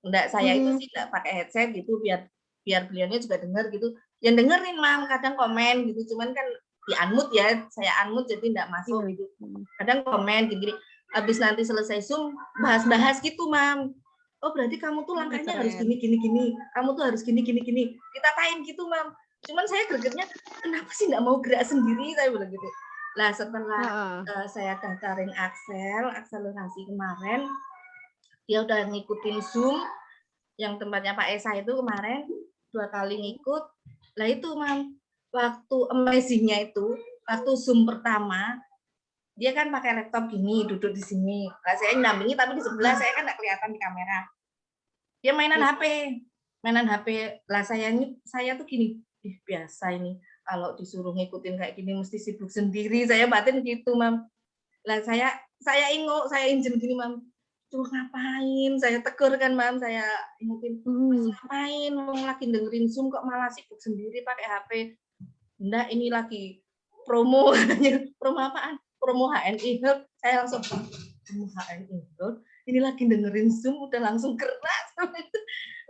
Enggak, saya itu Hmm. sih enggak pakai headset gitu biar beliaunya juga dengar gitu. Yang dengerin Mam, kadang komen gitu, cuman kan di-unmute ya, saya unmute jadi enggak masuk Iya. gitu. Kadang komen gini-gini, habis nanti selesai Zoom bahas-bahas gitu Mam. Oh berarti kamu tuh langkahnya harus Keren. gini, kamu tuh harus gini. Kita tain gitu Mam. Cuman saya gregetnya, kenapa sih enggak mau gerak sendiri, saya bilang gitu. Lah setelah Heeh. saya daftarin akselerasi kemarin, dia udah ngikutin Zoom yang tempatnya Pak Esa itu kemarin 2 kali ngikut. Lah itu Mam, waktu amazing-nya itu, waktu Zoom pertama, dia kan pakai laptop gini, duduk di sini. Lah saya ndampingi tapi di sebelah saya kan enggak kelihatan di kamera. Dia mainan HP. Lah saya tuh gini, ih biasa ini kalau disuruh ngikutin kayak gini mesti sibuk sendiri. Saya batin gitu, Mam. Lah saya injen gini, Mam. Tuh ngapain? Saya tegur kan, Mam. Saya ingetin, ngapain? Mau lagi dengerin Zoom kok malah sibuk sendiri pakai HP. Enggak, ini lagi promo katanya. Promo apaan? Promo HNI Health. Saya langsung promo HNI Health. Ini lagi dengerin Zoom udah langsung gerak sama itu.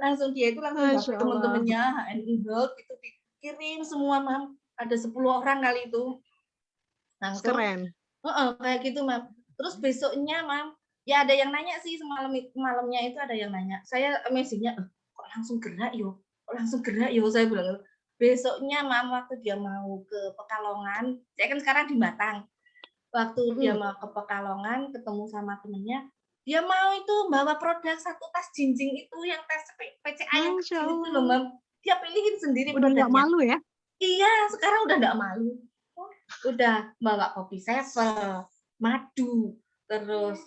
Langsung dia itu langsung dapat teman-temannya HNI Health itu dikirim semua, Mam. Ada 10 orang kali itu. Langsung Keren. kayak gitu, Mam. Terus besoknya, Mam, ya ada yang nanya sih malamnya itu ada yang nanya. Saya amazing-nya, kok langsung gerak yo? Saya bilang. Besoknya, Mam, waktu dia mau ke Pekalongan, saya kan sekarang di Batang. Waktu dia mau ke Pekalongan, ketemu sama temennya, dia mau itu bawa produk 1 tas jinjing itu yang tes PCA yang kecil itu loh, Mam. Dia pilihin sendiri Udah produknya. nggak malu ya? Iya, sekarang udah nggak malu. Udah bawa kopi Sevel, madu, terus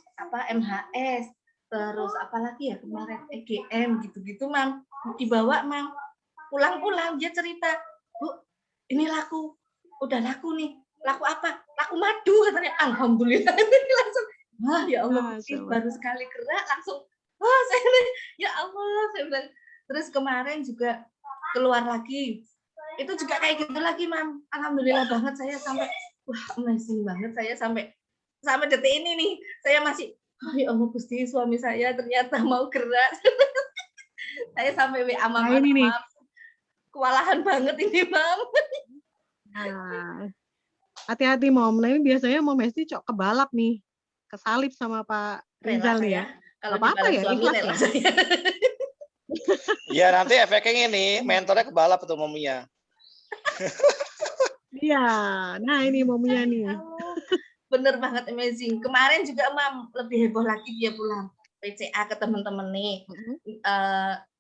MHS, terus apalagi ya kemarin EGM gitu-gitu, Mam. Dibawa, Mam. Pulang-pulang dia cerita, Bu, ini udah laku nih. Laku apa? Laku madu katanya. Alhamdulillah. Langsung, wah ya Allah, baru sekali gerak langsung, wah saya ya Allah, saya bilang. Terus kemarin juga keluar lagi. Itu juga kayak gitu lagi, Mam. Alhamdulillah banget saya sampai, wah amazing banget saya sampai detik ini nih. Saya masih, oh ya Allah Gusti, suami saya ternyata mau gerak. Saya sampai WA Mama, Mam. Kewalahan banget ini, Mam. Nah, hati-hati Mom. Nah ini biasanya Mom Hesti cok kebalap nih, kesalip sama Pak Rizal nih ya. Kalau apa-apa ya, ikhlas ya. Iya nanti efeknya ini mentornya kebalap tuh mominya. Iya, nah ini mominya nih. Bener banget amazing. Kemarin juga Mam lebih heboh lagi dia pulang PCA ke teman-teman nih.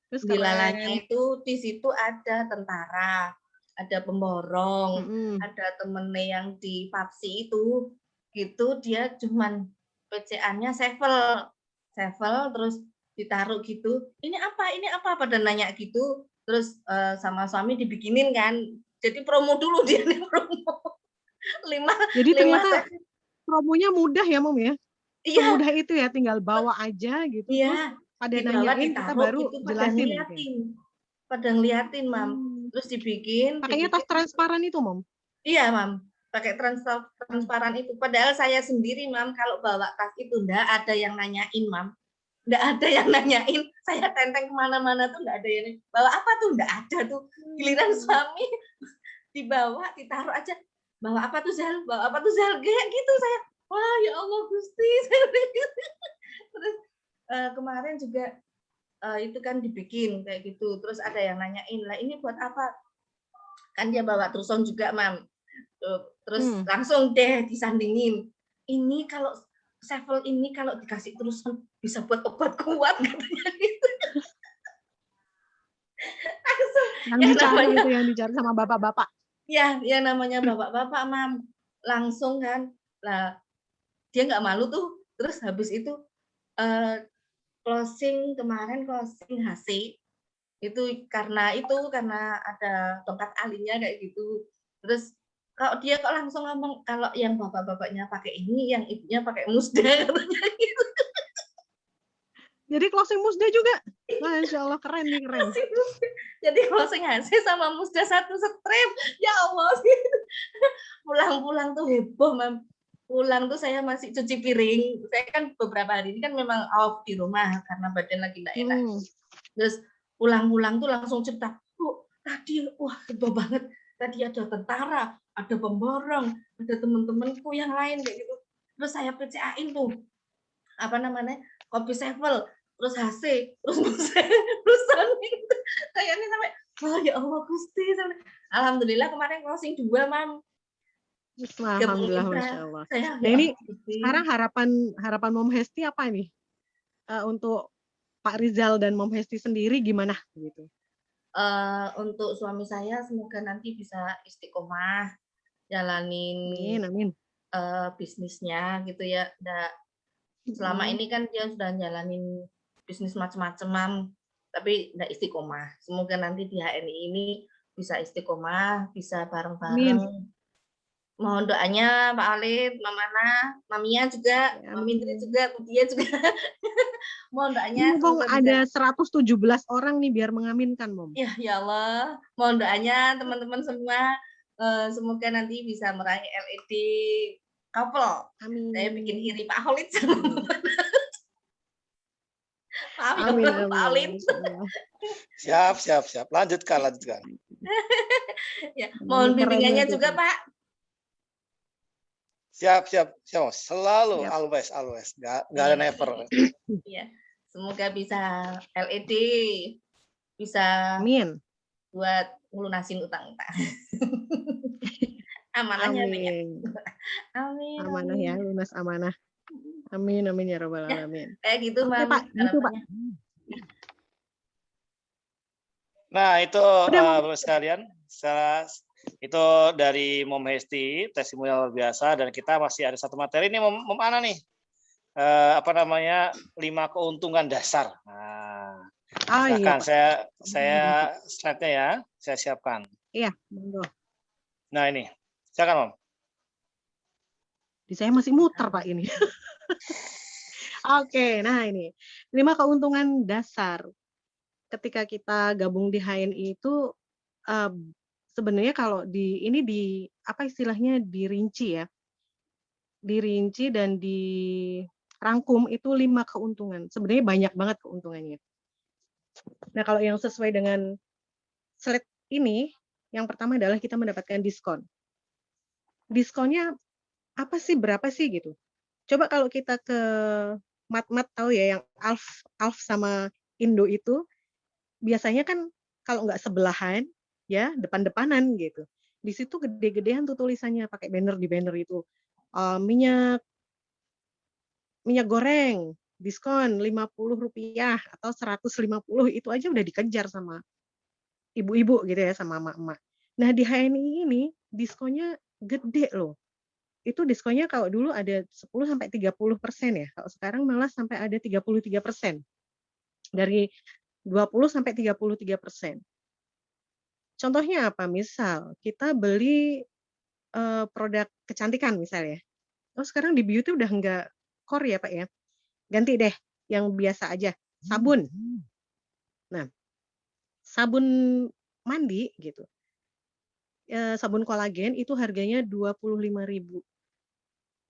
Di lalanya itu di situ ada tentara, ada pemborong, ada temennya yang di Papsi itu, gitu dia cuman PCA-nya Sevel terus ditaruh gitu. Ini apa pada nanya gitu. Terus sama suami dibikinin kan. Jadi promo dulu dia nih promo. 5. Jadi ternyata promonya mudah ya, Mom ya? Iya. Semudah itu ya, tinggal bawa aja gitu. Iya. Terus pada nanyain kita baru gitu, jelasin. Pada ngeliatin, Mam. Terus dibikin. Pakainya tas transparan itu, Mom? Iya, Mam. Pakai transparan itu. Padahal saya sendiri, Mam, kalau bawa tas itu enggak ada yang nanyain, Mam. Enggak ada yang nanyain. Saya tenteng kemana-mana tuh enggak ada yang bawa apa tuh, enggak ada tuh. Giliran suami dibawa, ditaruh aja. Bawa apa tuh, Zal? Kayak gitu saya. Wah, ya Allah Gusti. Terus kemarin juga itu kan dibikin kayak gitu. Terus ada yang nanyain, lah ini buat apa? Kan dia bawa truson juga, Mam. Terus langsung deh disandingin. Ini kalau Sevel ini kalau dikasih truson bisa buat obat kuat katanya gitu. Langsung yang dicari sama bapak-bapak. Ya, namanya bapak-bapak, Mam. Langsung kan. Lah dia nggak malu tuh. Terus habis itu closing HC itu karena ada tongkat alinya kayak gitu. Terus kalau dia kok langsung ngomong kalau yang bapak-bapaknya pakai ini, yang ibunya pakai musda katanya gitu. Jadi closing musda juga. Masya Allah, keren nih, keren. Jadi closing HC sama musda 1 strip. Ya Allah. Pulang-pulang tuh heboh, Mam. Pulang tuh saya masih cuci piring. Saya kan beberapa hari ini kan memang off di rumah karena badan lagi enggak enak. Terus pulang-pulang tuh langsung cerita, "Bu, tadi wah heboh banget. Tadi ada tentara, ada pemborong, ada teman-temanku yang lain kayak gitu. Terus saya PCA-in tuh, apa namanya, kopi sevel, terus HC, terus terus Sony." Saya ini sampai, "Oh ya Allah Gusti." Alhamdulillah kemarin closing 2, Mam. Gabung Alhamdulillah, mitra. Masya Allah. Saya, Nah ya ini Allah Gusti. sekarang harapan Mom Hesti apa nih? Untuk Pak Rizal dan Mom Hesti sendiri gimana gitu? Untuk suami saya semoga nanti bisa istiqomah jalanin Amin. bisnisnya gitu ya. Selama ini kan dia sudah jalanin bisnis macam-macam, Mam, tapi nggak istiqomah. Semoga nanti di HNI ini bisa istiqomah, bisa bareng-bareng. Amin. Mohon doanya Pak Alif, Mamana, Mamia juga, Ya, Mamindri amin. juga, Budia juga. Mohon doanya Mumpung semoga bisa. ada 117 orang nih biar mengaminkan, Mom. Ya Allah, mohon doanya teman-teman semua, semoga nanti bisa meraih LED couple. Amin. Saya bikin iri Pak Khalid. Maaf ya Amin, Pak Khalid. Masya Allah. Siap. Lanjutkan. Ya, mohon Keren bimbingannya banget juga itu. Pak. Siap. Selalu, Siap. always. Nggak ada never. Ya, semoga bisa LED, bisa Amin. buat ngelunasin utang-utang. Amanahnya ya. Amin. Amin. Amanah ya, lunas amanah. Amin ya rabbal Ya, alamin. kayak gitu, Oke, Mam. Pak, gitu, Pak. Nah, itu Udah, Mom. Bapak sekalian, itu dari Mom Hesti, testimonial luar biasa, dan kita masih ada satu materi ini, Mom Ana nih, 5 keuntungan dasar. Nah, Iya, silakan, Pak. saya slide-nya ya, saya siapkan. Iya, monggo. Nah ini, silakan Mom. Di saya masih muter, Pak, ini. Oke, nah ini 5 keuntungan dasar ketika kita gabung di HNI itu sebenarnya kalau apa istilahnya dirinci ya, dirinci dan dirangkum itu 5 keuntungan. Sebenarnya banyak banget keuntungannya. Nah kalau yang sesuai dengan slide ini, yang pertama adalah kita mendapatkan diskon. Diskonnya apa sih, berapa sih gitu? Coba kalau kita ke Mat tahu ya yang Alf sama Indo itu biasanya kan kalau nggak sebelahan ya depan-depanan gitu. Di situ gede-gedean tuh tulisannya pakai banner, di banner itu minyak goreng diskon Rp50 atau 150, itu aja udah dikejar sama ibu-ibu gitu ya, sama emak-emak. Nah di HNI ini diskonnya gede loh. Itu diskonnya kalau dulu ada 10-30% ya, kalau sekarang malah sampai ada 33%. Dari 20-33%. Contohnya apa? Misal kita beli produk kecantikan misalnya. Oh sekarang di beauty udah enggak core ya Pak ya. Ganti deh yang biasa aja, sabun. Nah, sabun mandi gitu. Sabun kolagen itu harganya 25.000.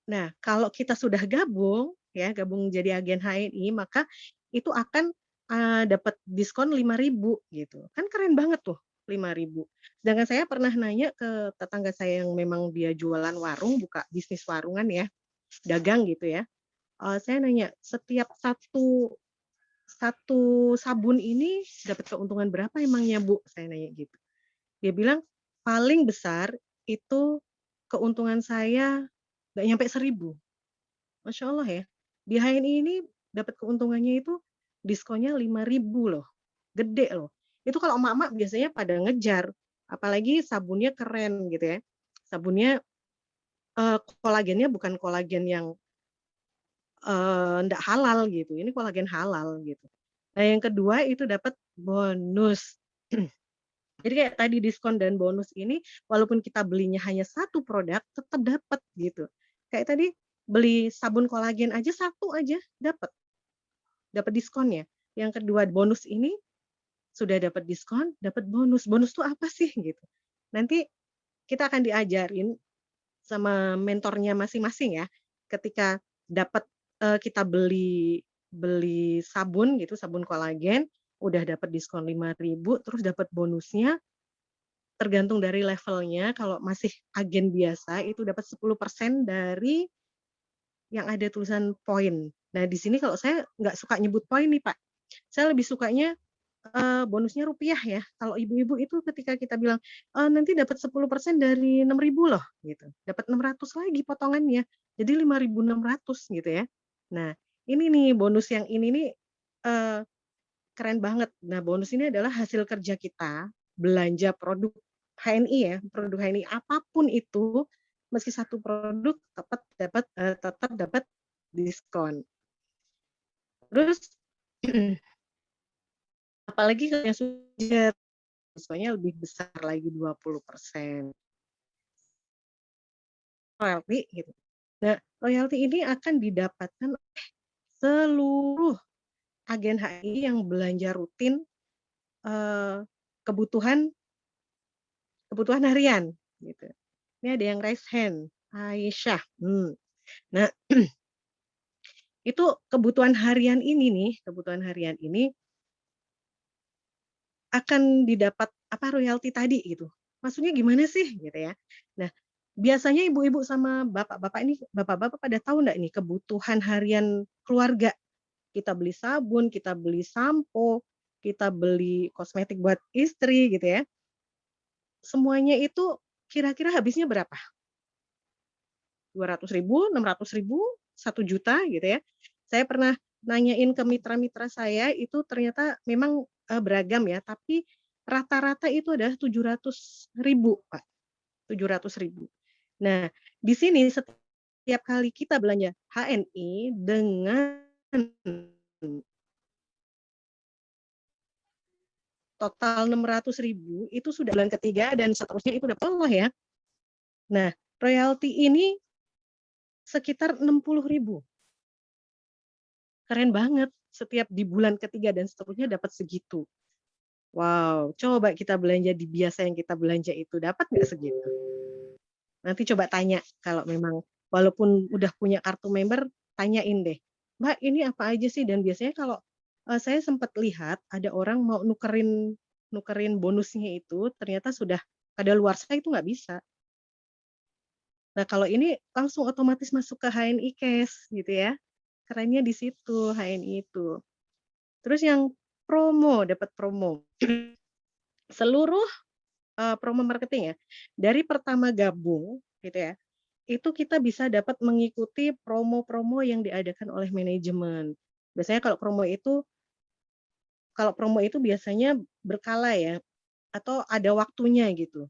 Nah, kalau kita sudah gabung jadi agen HNI, maka itu akan dapat diskon 5.000 gitu. Kan keren banget tuh, 5.000. Sedangkan saya pernah nanya ke tetangga saya yang memang dia jualan warung, buka bisnis warungan ya, dagang gitu ya. Saya nanya, setiap satu sabun ini dapat keuntungan berapa emangnya Bu? Saya nanya gitu. Dia bilang paling besar itu keuntungan saya nggak nyampe 1.000. Masya Allah ya. Di HNI ini dapat keuntungannya itu diskonnya 5.000 loh. Gede loh. Itu kalau emak-emak biasanya pada ngejar. Apalagi sabunnya keren gitu ya. Sabunnya kolagennya bukan kolagen yang nggak halal gitu. Ini kolagen halal gitu. Nah yang kedua itu dapat bonus. Jadi kayak tadi diskon dan bonus ini, walaupun kita belinya hanya satu produk, tetap dapat gitu. Kayak tadi beli sabun kolagen aja satu aja dapat diskonnya. Yang kedua bonus ini sudah dapat diskon, dapat bonus. Bonus itu apa sih gitu? Nanti kita akan diajarin sama mentornya masing-masing ya. Ketika dapat kita beli sabun gitu, sabun kolagen, udah dapat diskon 5.000 terus dapat bonusnya tergantung dari levelnya, kalau masih agen biasa itu dapat 10% dari yang ada tulisan poin. Nah, di sini kalau saya nggak suka nyebut poin nih, Pak. Saya lebih sukanya bonusnya rupiah ya. Kalau ibu-ibu itu ketika kita bilang, nanti dapat 10% dari 6.000 loh, gitu. Dapat 600 lagi potongannya, jadi 5.600 gitu ya. Nah, ini nih bonus yang ini nih, eee, keren banget. Nah, bonus ini adalah hasil kerja kita, belanja produk HNI ya, produk HNI apapun itu, meski satu produk tetap dapat diskon. Terus apalagi kalau yang sudah diskonnya lebih besar lagi 20%. Royalti gitu. Nah, royalti ini akan didapatkan oleh seluruh agen HI yang belanja rutin, kebutuhan kebutuhan harian gitu. Ini ada yang raise hand, Aisyah. Nah, itu kebutuhan harian ini akan didapat royalti tadi gitu. Maksudnya gimana sih gitu ya. Nah, biasanya ibu-ibu sama bapak-bapak ini, bapak-bapak pada tahu nggak ini kebutuhan harian keluarga. Kita beli sabun, kita beli sampo, kita beli kosmetik buat istri gitu ya. Semuanya itu kira-kira habisnya berapa? 200.000, 600.000, 1 juta gitu ya. Saya pernah nanyain ke mitra-mitra saya itu ternyata memang beragam ya, tapi rata-rata itu adalah 700.000, Pak. 700.000. Nah, di sini setiap kali kita belanja HNI dengan total 600.000 itu sudah bulan ketiga dan seterusnya itu udah Allah ya. Nah, royalti ini sekitar 60.000. Keren banget, setiap di bulan ketiga dan seterusnya dapat segitu. Wow, coba kita belanja di biasa yang kita belanja itu, dapat nggak segitu? Nanti coba tanya kalau memang walaupun udah punya kartu member, tanyain deh, "Mbak, ini apa aja sih?" Dan biasanya kalau, saya sempat lihat ada orang mau nukerin bonusnya itu, ternyata sudah kadaluarsa itu nggak bisa. Nah, kalau ini langsung otomatis masuk ke HNI Cash gitu ya. Kerennya di situ HNI itu. Terus yang promo, dapat promo. Seluruh, promo marketing ya, dari pertama gabung gitu ya, itu kita bisa dapat mengikuti promo-promo yang diadakan oleh manajemen. Biasanya kalau promo itu biasanya berkala ya, atau ada waktunya gitu.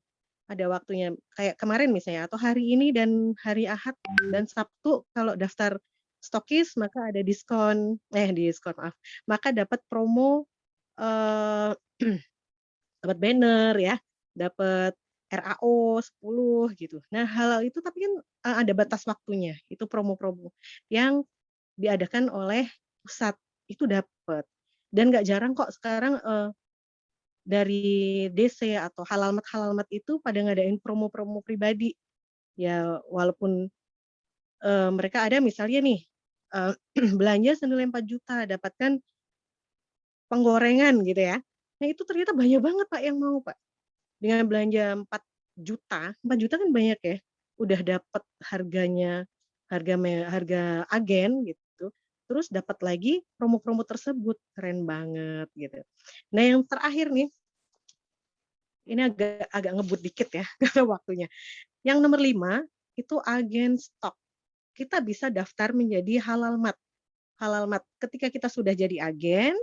Ada waktunya, kayak kemarin misalnya atau hari ini dan hari Ahad dan Sabtu kalau daftar stokis maka ada diskon maaf, maka dapat promo, eee, dapat banner ya, dapat RAO 10 gitu. Nah, hal itu tapi kan, ada batas waktunya, itu promo-promo yang diadakan oleh pusat, itu dapat. Dan nggak jarang kok sekarang, dari DC atau Halalmat itu pada ngadain promo-promo pribadi. Ya walaupun, mereka ada misalnya nih, eee, belanja senilai 4 juta dapatkan penggorengan gitu ya. Nah itu ternyata banyak banget Pak yang mau Pak. Dengan belanja 4 juta, 4 juta kan banyak ya, udah dapat harganya, harga agen gitu, terus dapat lagi promo-promo tersebut, keren banget gitu. Nah yang terakhir nih, ini agak agak ngebut dikit ya karena waktunya. Yang nomor 5 itu agen stok. Kita bisa daftar menjadi halalmat. Halalmat ketika kita sudah jadi agen,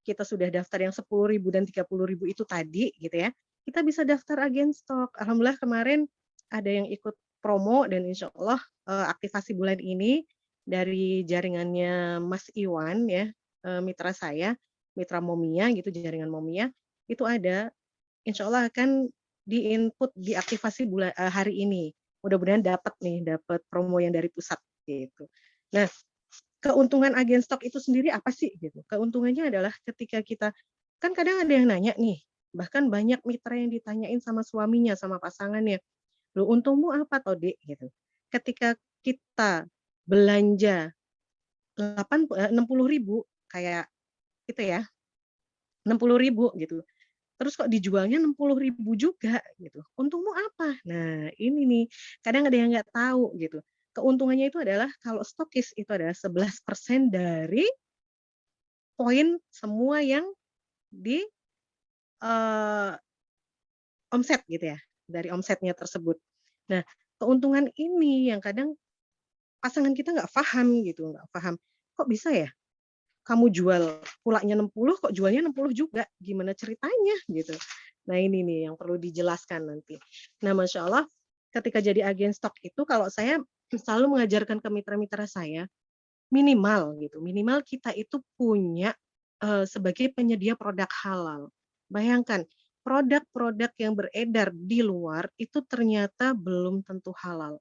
kita sudah daftar yang 10.000 dan 30.000 itu tadi gitu ya, kita bisa daftar agen stok. Alhamdulillah kemarin ada yang ikut promo dan insya Allah aktivasi bulan ini dari jaringannya Mas Iwan ya, mitra saya, mitra Momia gitu, jaringan Momia, itu ada, insya Allah akan di-input diaktifasi hari ini. Mudah-mudahan dapat nih, dapat promo yang dari pusat gitu. Nah, keuntungan agen stok itu sendiri apa sih gitu? Keuntungannya adalah ketika kita kan kadang ada yang nanya nih, bahkan banyak mitra yang ditanyain sama suaminya, sama pasangannya, "Loh untungmu apa toh, Dek?" Gitu. Ketika kita belanja 60.000 kayak itu ya, 60.000 gitu. Terus kok dijualnya 60.000 juga gitu. Untungmu apa? Nah, ini nih, kadang ada yang nggak tahu gitu. Keuntungannya itu adalah kalau stokis itu adalah 11% dari poin semua yang di omset gitu ya, dari omsetnya tersebut. Nah, keuntungan ini yang kadang pasangan kita nggak paham gitu, nggak paham, "Kok bisa ya kamu jual pulaknya 60, kok jualnya 60 juga? Gimana ceritanya?" Gitu. Nah, ini nih yang perlu dijelaskan nanti. Nah, Masya Allah, ketika jadi agen stok itu kalau saya selalu mengajarkan ke mitra-mitra saya, minimal gitu, minimal kita itu punya, sebagai penyedia produk halal. Bayangkan, produk-produk yang beredar di luar itu ternyata belum tentu halal.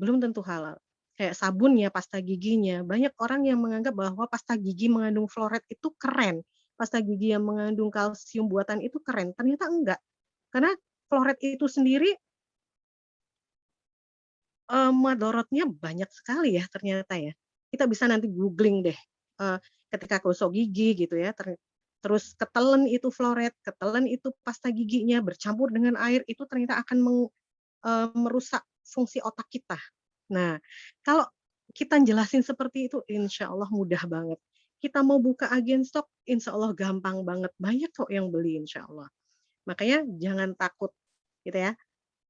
Belum tentu halal. Kayak sabunnya, pasta giginya, banyak orang yang menganggap bahwa pasta gigi mengandung fluoride itu keren, pasta gigi yang mengandung kalsium buatan itu keren, ternyata enggak. Karena fluoride itu sendiri, madorotnya banyak sekali ya ternyata ya. Kita bisa nanti googling deh, ketika gosok gigi gitu ya, terus ketelen itu fluoride, ketelen itu pasta giginya bercampur dengan air, itu ternyata akan merusak fungsi otak kita. Nah, kalau kita jelasin seperti itu, insya Allah mudah banget. Kita mau buka agen stok, insya Allah gampang banget. Banyak kok yang beli, insya Allah. Makanya jangan takut, gitu ya.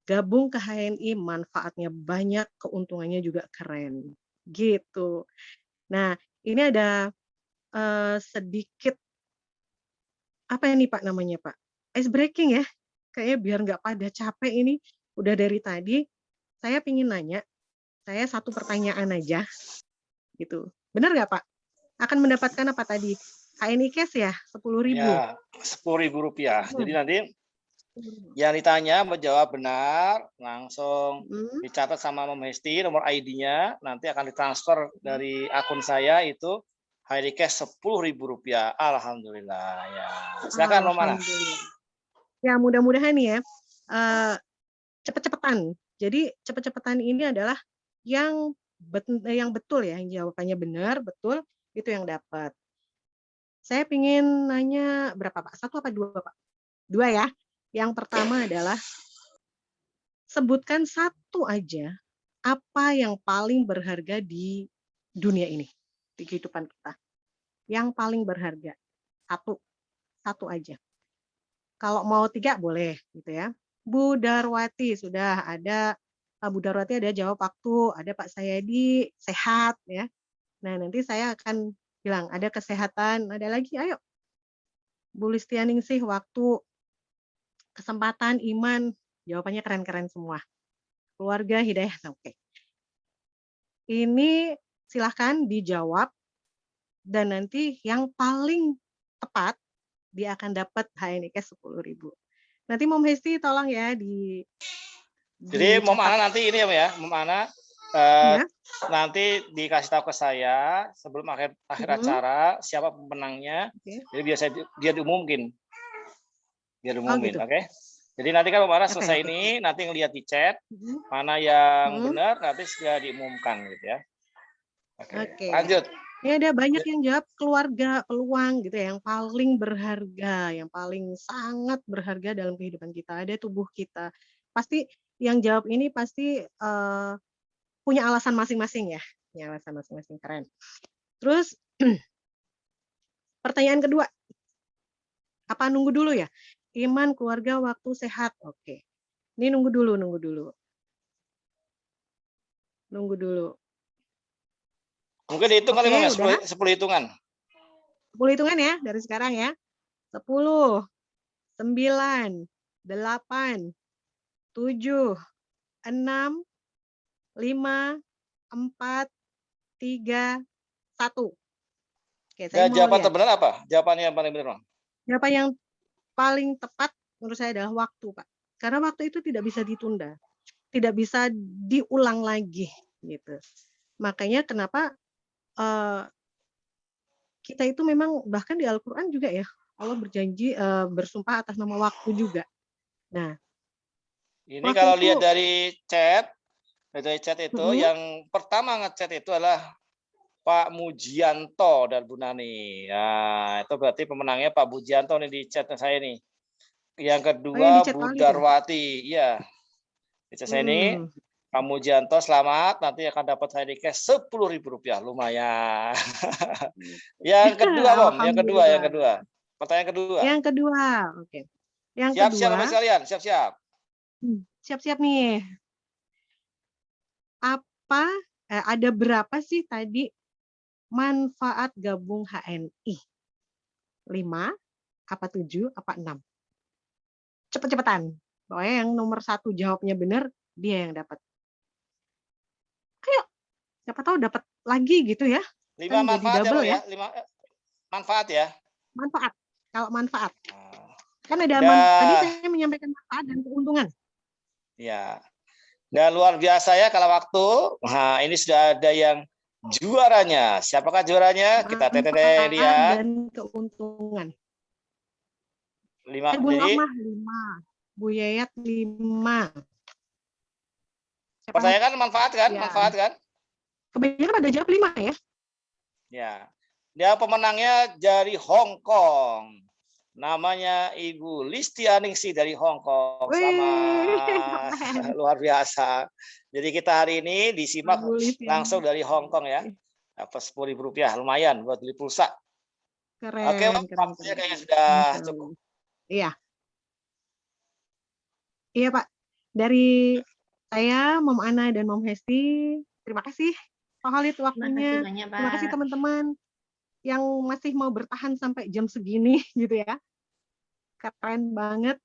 Gabung ke HNI, manfaatnya banyak, keuntungannya juga keren. Gitu. Nah, ini ada sedikit, apa ini Pak namanya Pak? Ice breaking ya. Kayaknya biar nggak pada capek ini, udah dari tadi, saya ingin nanya, saya satu pertanyaan aja, gitu. Benar nggak Pak? Akan mendapatkan apa tadi? HNI Cash ya, 10.000. Ya, Rp10.000. Jadi Hmm. nanti yang ditanya menjawab benar, langsung Hmm. dicatat sama Mom Hesti nomor ID-nya, nanti akan ditransfer dari akun saya itu HNI Cash Rp10.000. Alhamdulillah ya. Silakan Mom Ana. Alhamdulillah. Ya mudah-mudahan nih ya, cepet-cepetan. Jadi cepet-cepetan ini adalah yang betul ya, yang jawabannya benar, betul, itu yang dapat. Saya ingin nanya berapa Pak? 1 apa 2 Pak? 2 ya. Yang pertama adalah sebutkan 1 aja apa yang paling berharga di dunia ini, di kehidupan kita. Yang paling berharga. 1 aja. Kalau mau 3 boleh gitu ya. Bu Darwati sudah ada, Bu Darwati ada jawab waktu, ada Pak Sayadi sehat ya. Nah, nanti saya akan bilang ada kesehatan, ada lagi ayo. Bu Listianingsih waktu, kesempatan, iman, jawabannya keren-keren semua. Keluarga, hidayah, oke. Ini silahkan dijawab dan nanti yang paling tepat dia akan dapat HNI Cash 10.000. Nanti Mom Hesti tolong ya Jadi Mom dicatat Ana nanti ini ya, Mom Ana ya. nanti dikasih tahu ke saya sebelum akhir acara siapa pemenangnya. Okay. Jadi biasa dia diumumin. Oh gitu. Oke. Jadi nanti kan Mom Ana Okay, selesai ini nanti ngelihat di chat mana yang benar nanti sudah diumumkan gitu ya. Oke. Lanjut. Ini ada banyak yang jawab keluarga, peluang gitu ya, yang paling berharga, yang paling sangat berharga dalam kehidupan kita, ada tubuh kita. Pasti yang jawab ini pasti punya alasan masing-masing ya, punya alasan masing-masing, keren. Terus pertanyaan kedua, apa nunggu dulu ya? Iman, keluarga, waktu, sehat, oke. Ini nunggu dulu. Mungkin dihitung kali Mom ya, 10 hitungan. 10 hitungan ya, dari sekarang ya. 10, 9, 8, 7, 6, 5, 4, 3, 1. Oke, saya mau Jawaban lihat. terbenar apa? Jawabannya yang paling benar, Bang? Jawaban yang paling tepat menurut saya adalah waktu, Pak. Karena waktu itu tidak bisa ditunda, tidak bisa diulang lagi, gitu. Makanya kenapa kita itu memang bahkan di Al-Quran juga ya, Allah berjanji bersumpah atas nama waktu juga. Nah, ini kalau lihat dari chat itu yang pertama ngechat itu adalah Pak Mujianto dan Bu Nani. Nah, itu berarti pemenangnya Pak Mujianto nih di chat saya nih. Yang Oh, yang kedua di chat Bu Walid ya? Darwati. Iya, di chat saya ini Hmm. Pak Mujianto selamat, nanti akan dapat hadiah cash Rp10.000, lumayan. Yang kedua, Bom, yang kedua. Alhamdulillah. Pertanyaan kedua. Yang kedua, oke. Yang Siap-siap kedua, Bapak sekalian, siap-siap. siap-siap nih. Ada berapa sih tadi manfaat gabung HNI? 5, apa 7, apa 6? Cepet-cepetan. Pokoknya yang nomor 1 jawabnya benar, dia yang dapat. Ayo, siapa tahu dapat lagi gitu ya. 5 Kan jadi manfaat ya, double Bang ya. ya? 5 manfaat ya. Manfaat. Kalau manfaat. Nah, Kan ada tadi saya menyampaikan manfaat dan keuntungan. Ya. Dan luar biasa ya kalau waktu. Nah, ini sudah ada yang juaranya. Siapakah juaranya? Kita Manfaat lihat. dan keuntungan. 5. Bu Jadi Norma 5. Bu Yayat 5. pertanyaan kan manfaat kan? Ya. Manfaat kan? Kebanyakan ada jawab 5 ya. Ya. Dia pemenangnya dari Hong Kong. Namanya Ibu Listianingsi dari Hong Kong. Selamat. Luar biasa. Jadi kita hari ini disimak langsung dari Hong Kong ya. Dapat Rp10.000, lumayan buat beli pulsa. Keren. Oke, waktunya kayaknya sudah cukup. Iya. Iya, Pak. Dari saya, Mom Ana dan Mom Hesti, terima kasih Pak Khalid waktunya. Terima kasih teman-teman yang masih mau bertahan sampai jam segini gitu ya. Keren banget.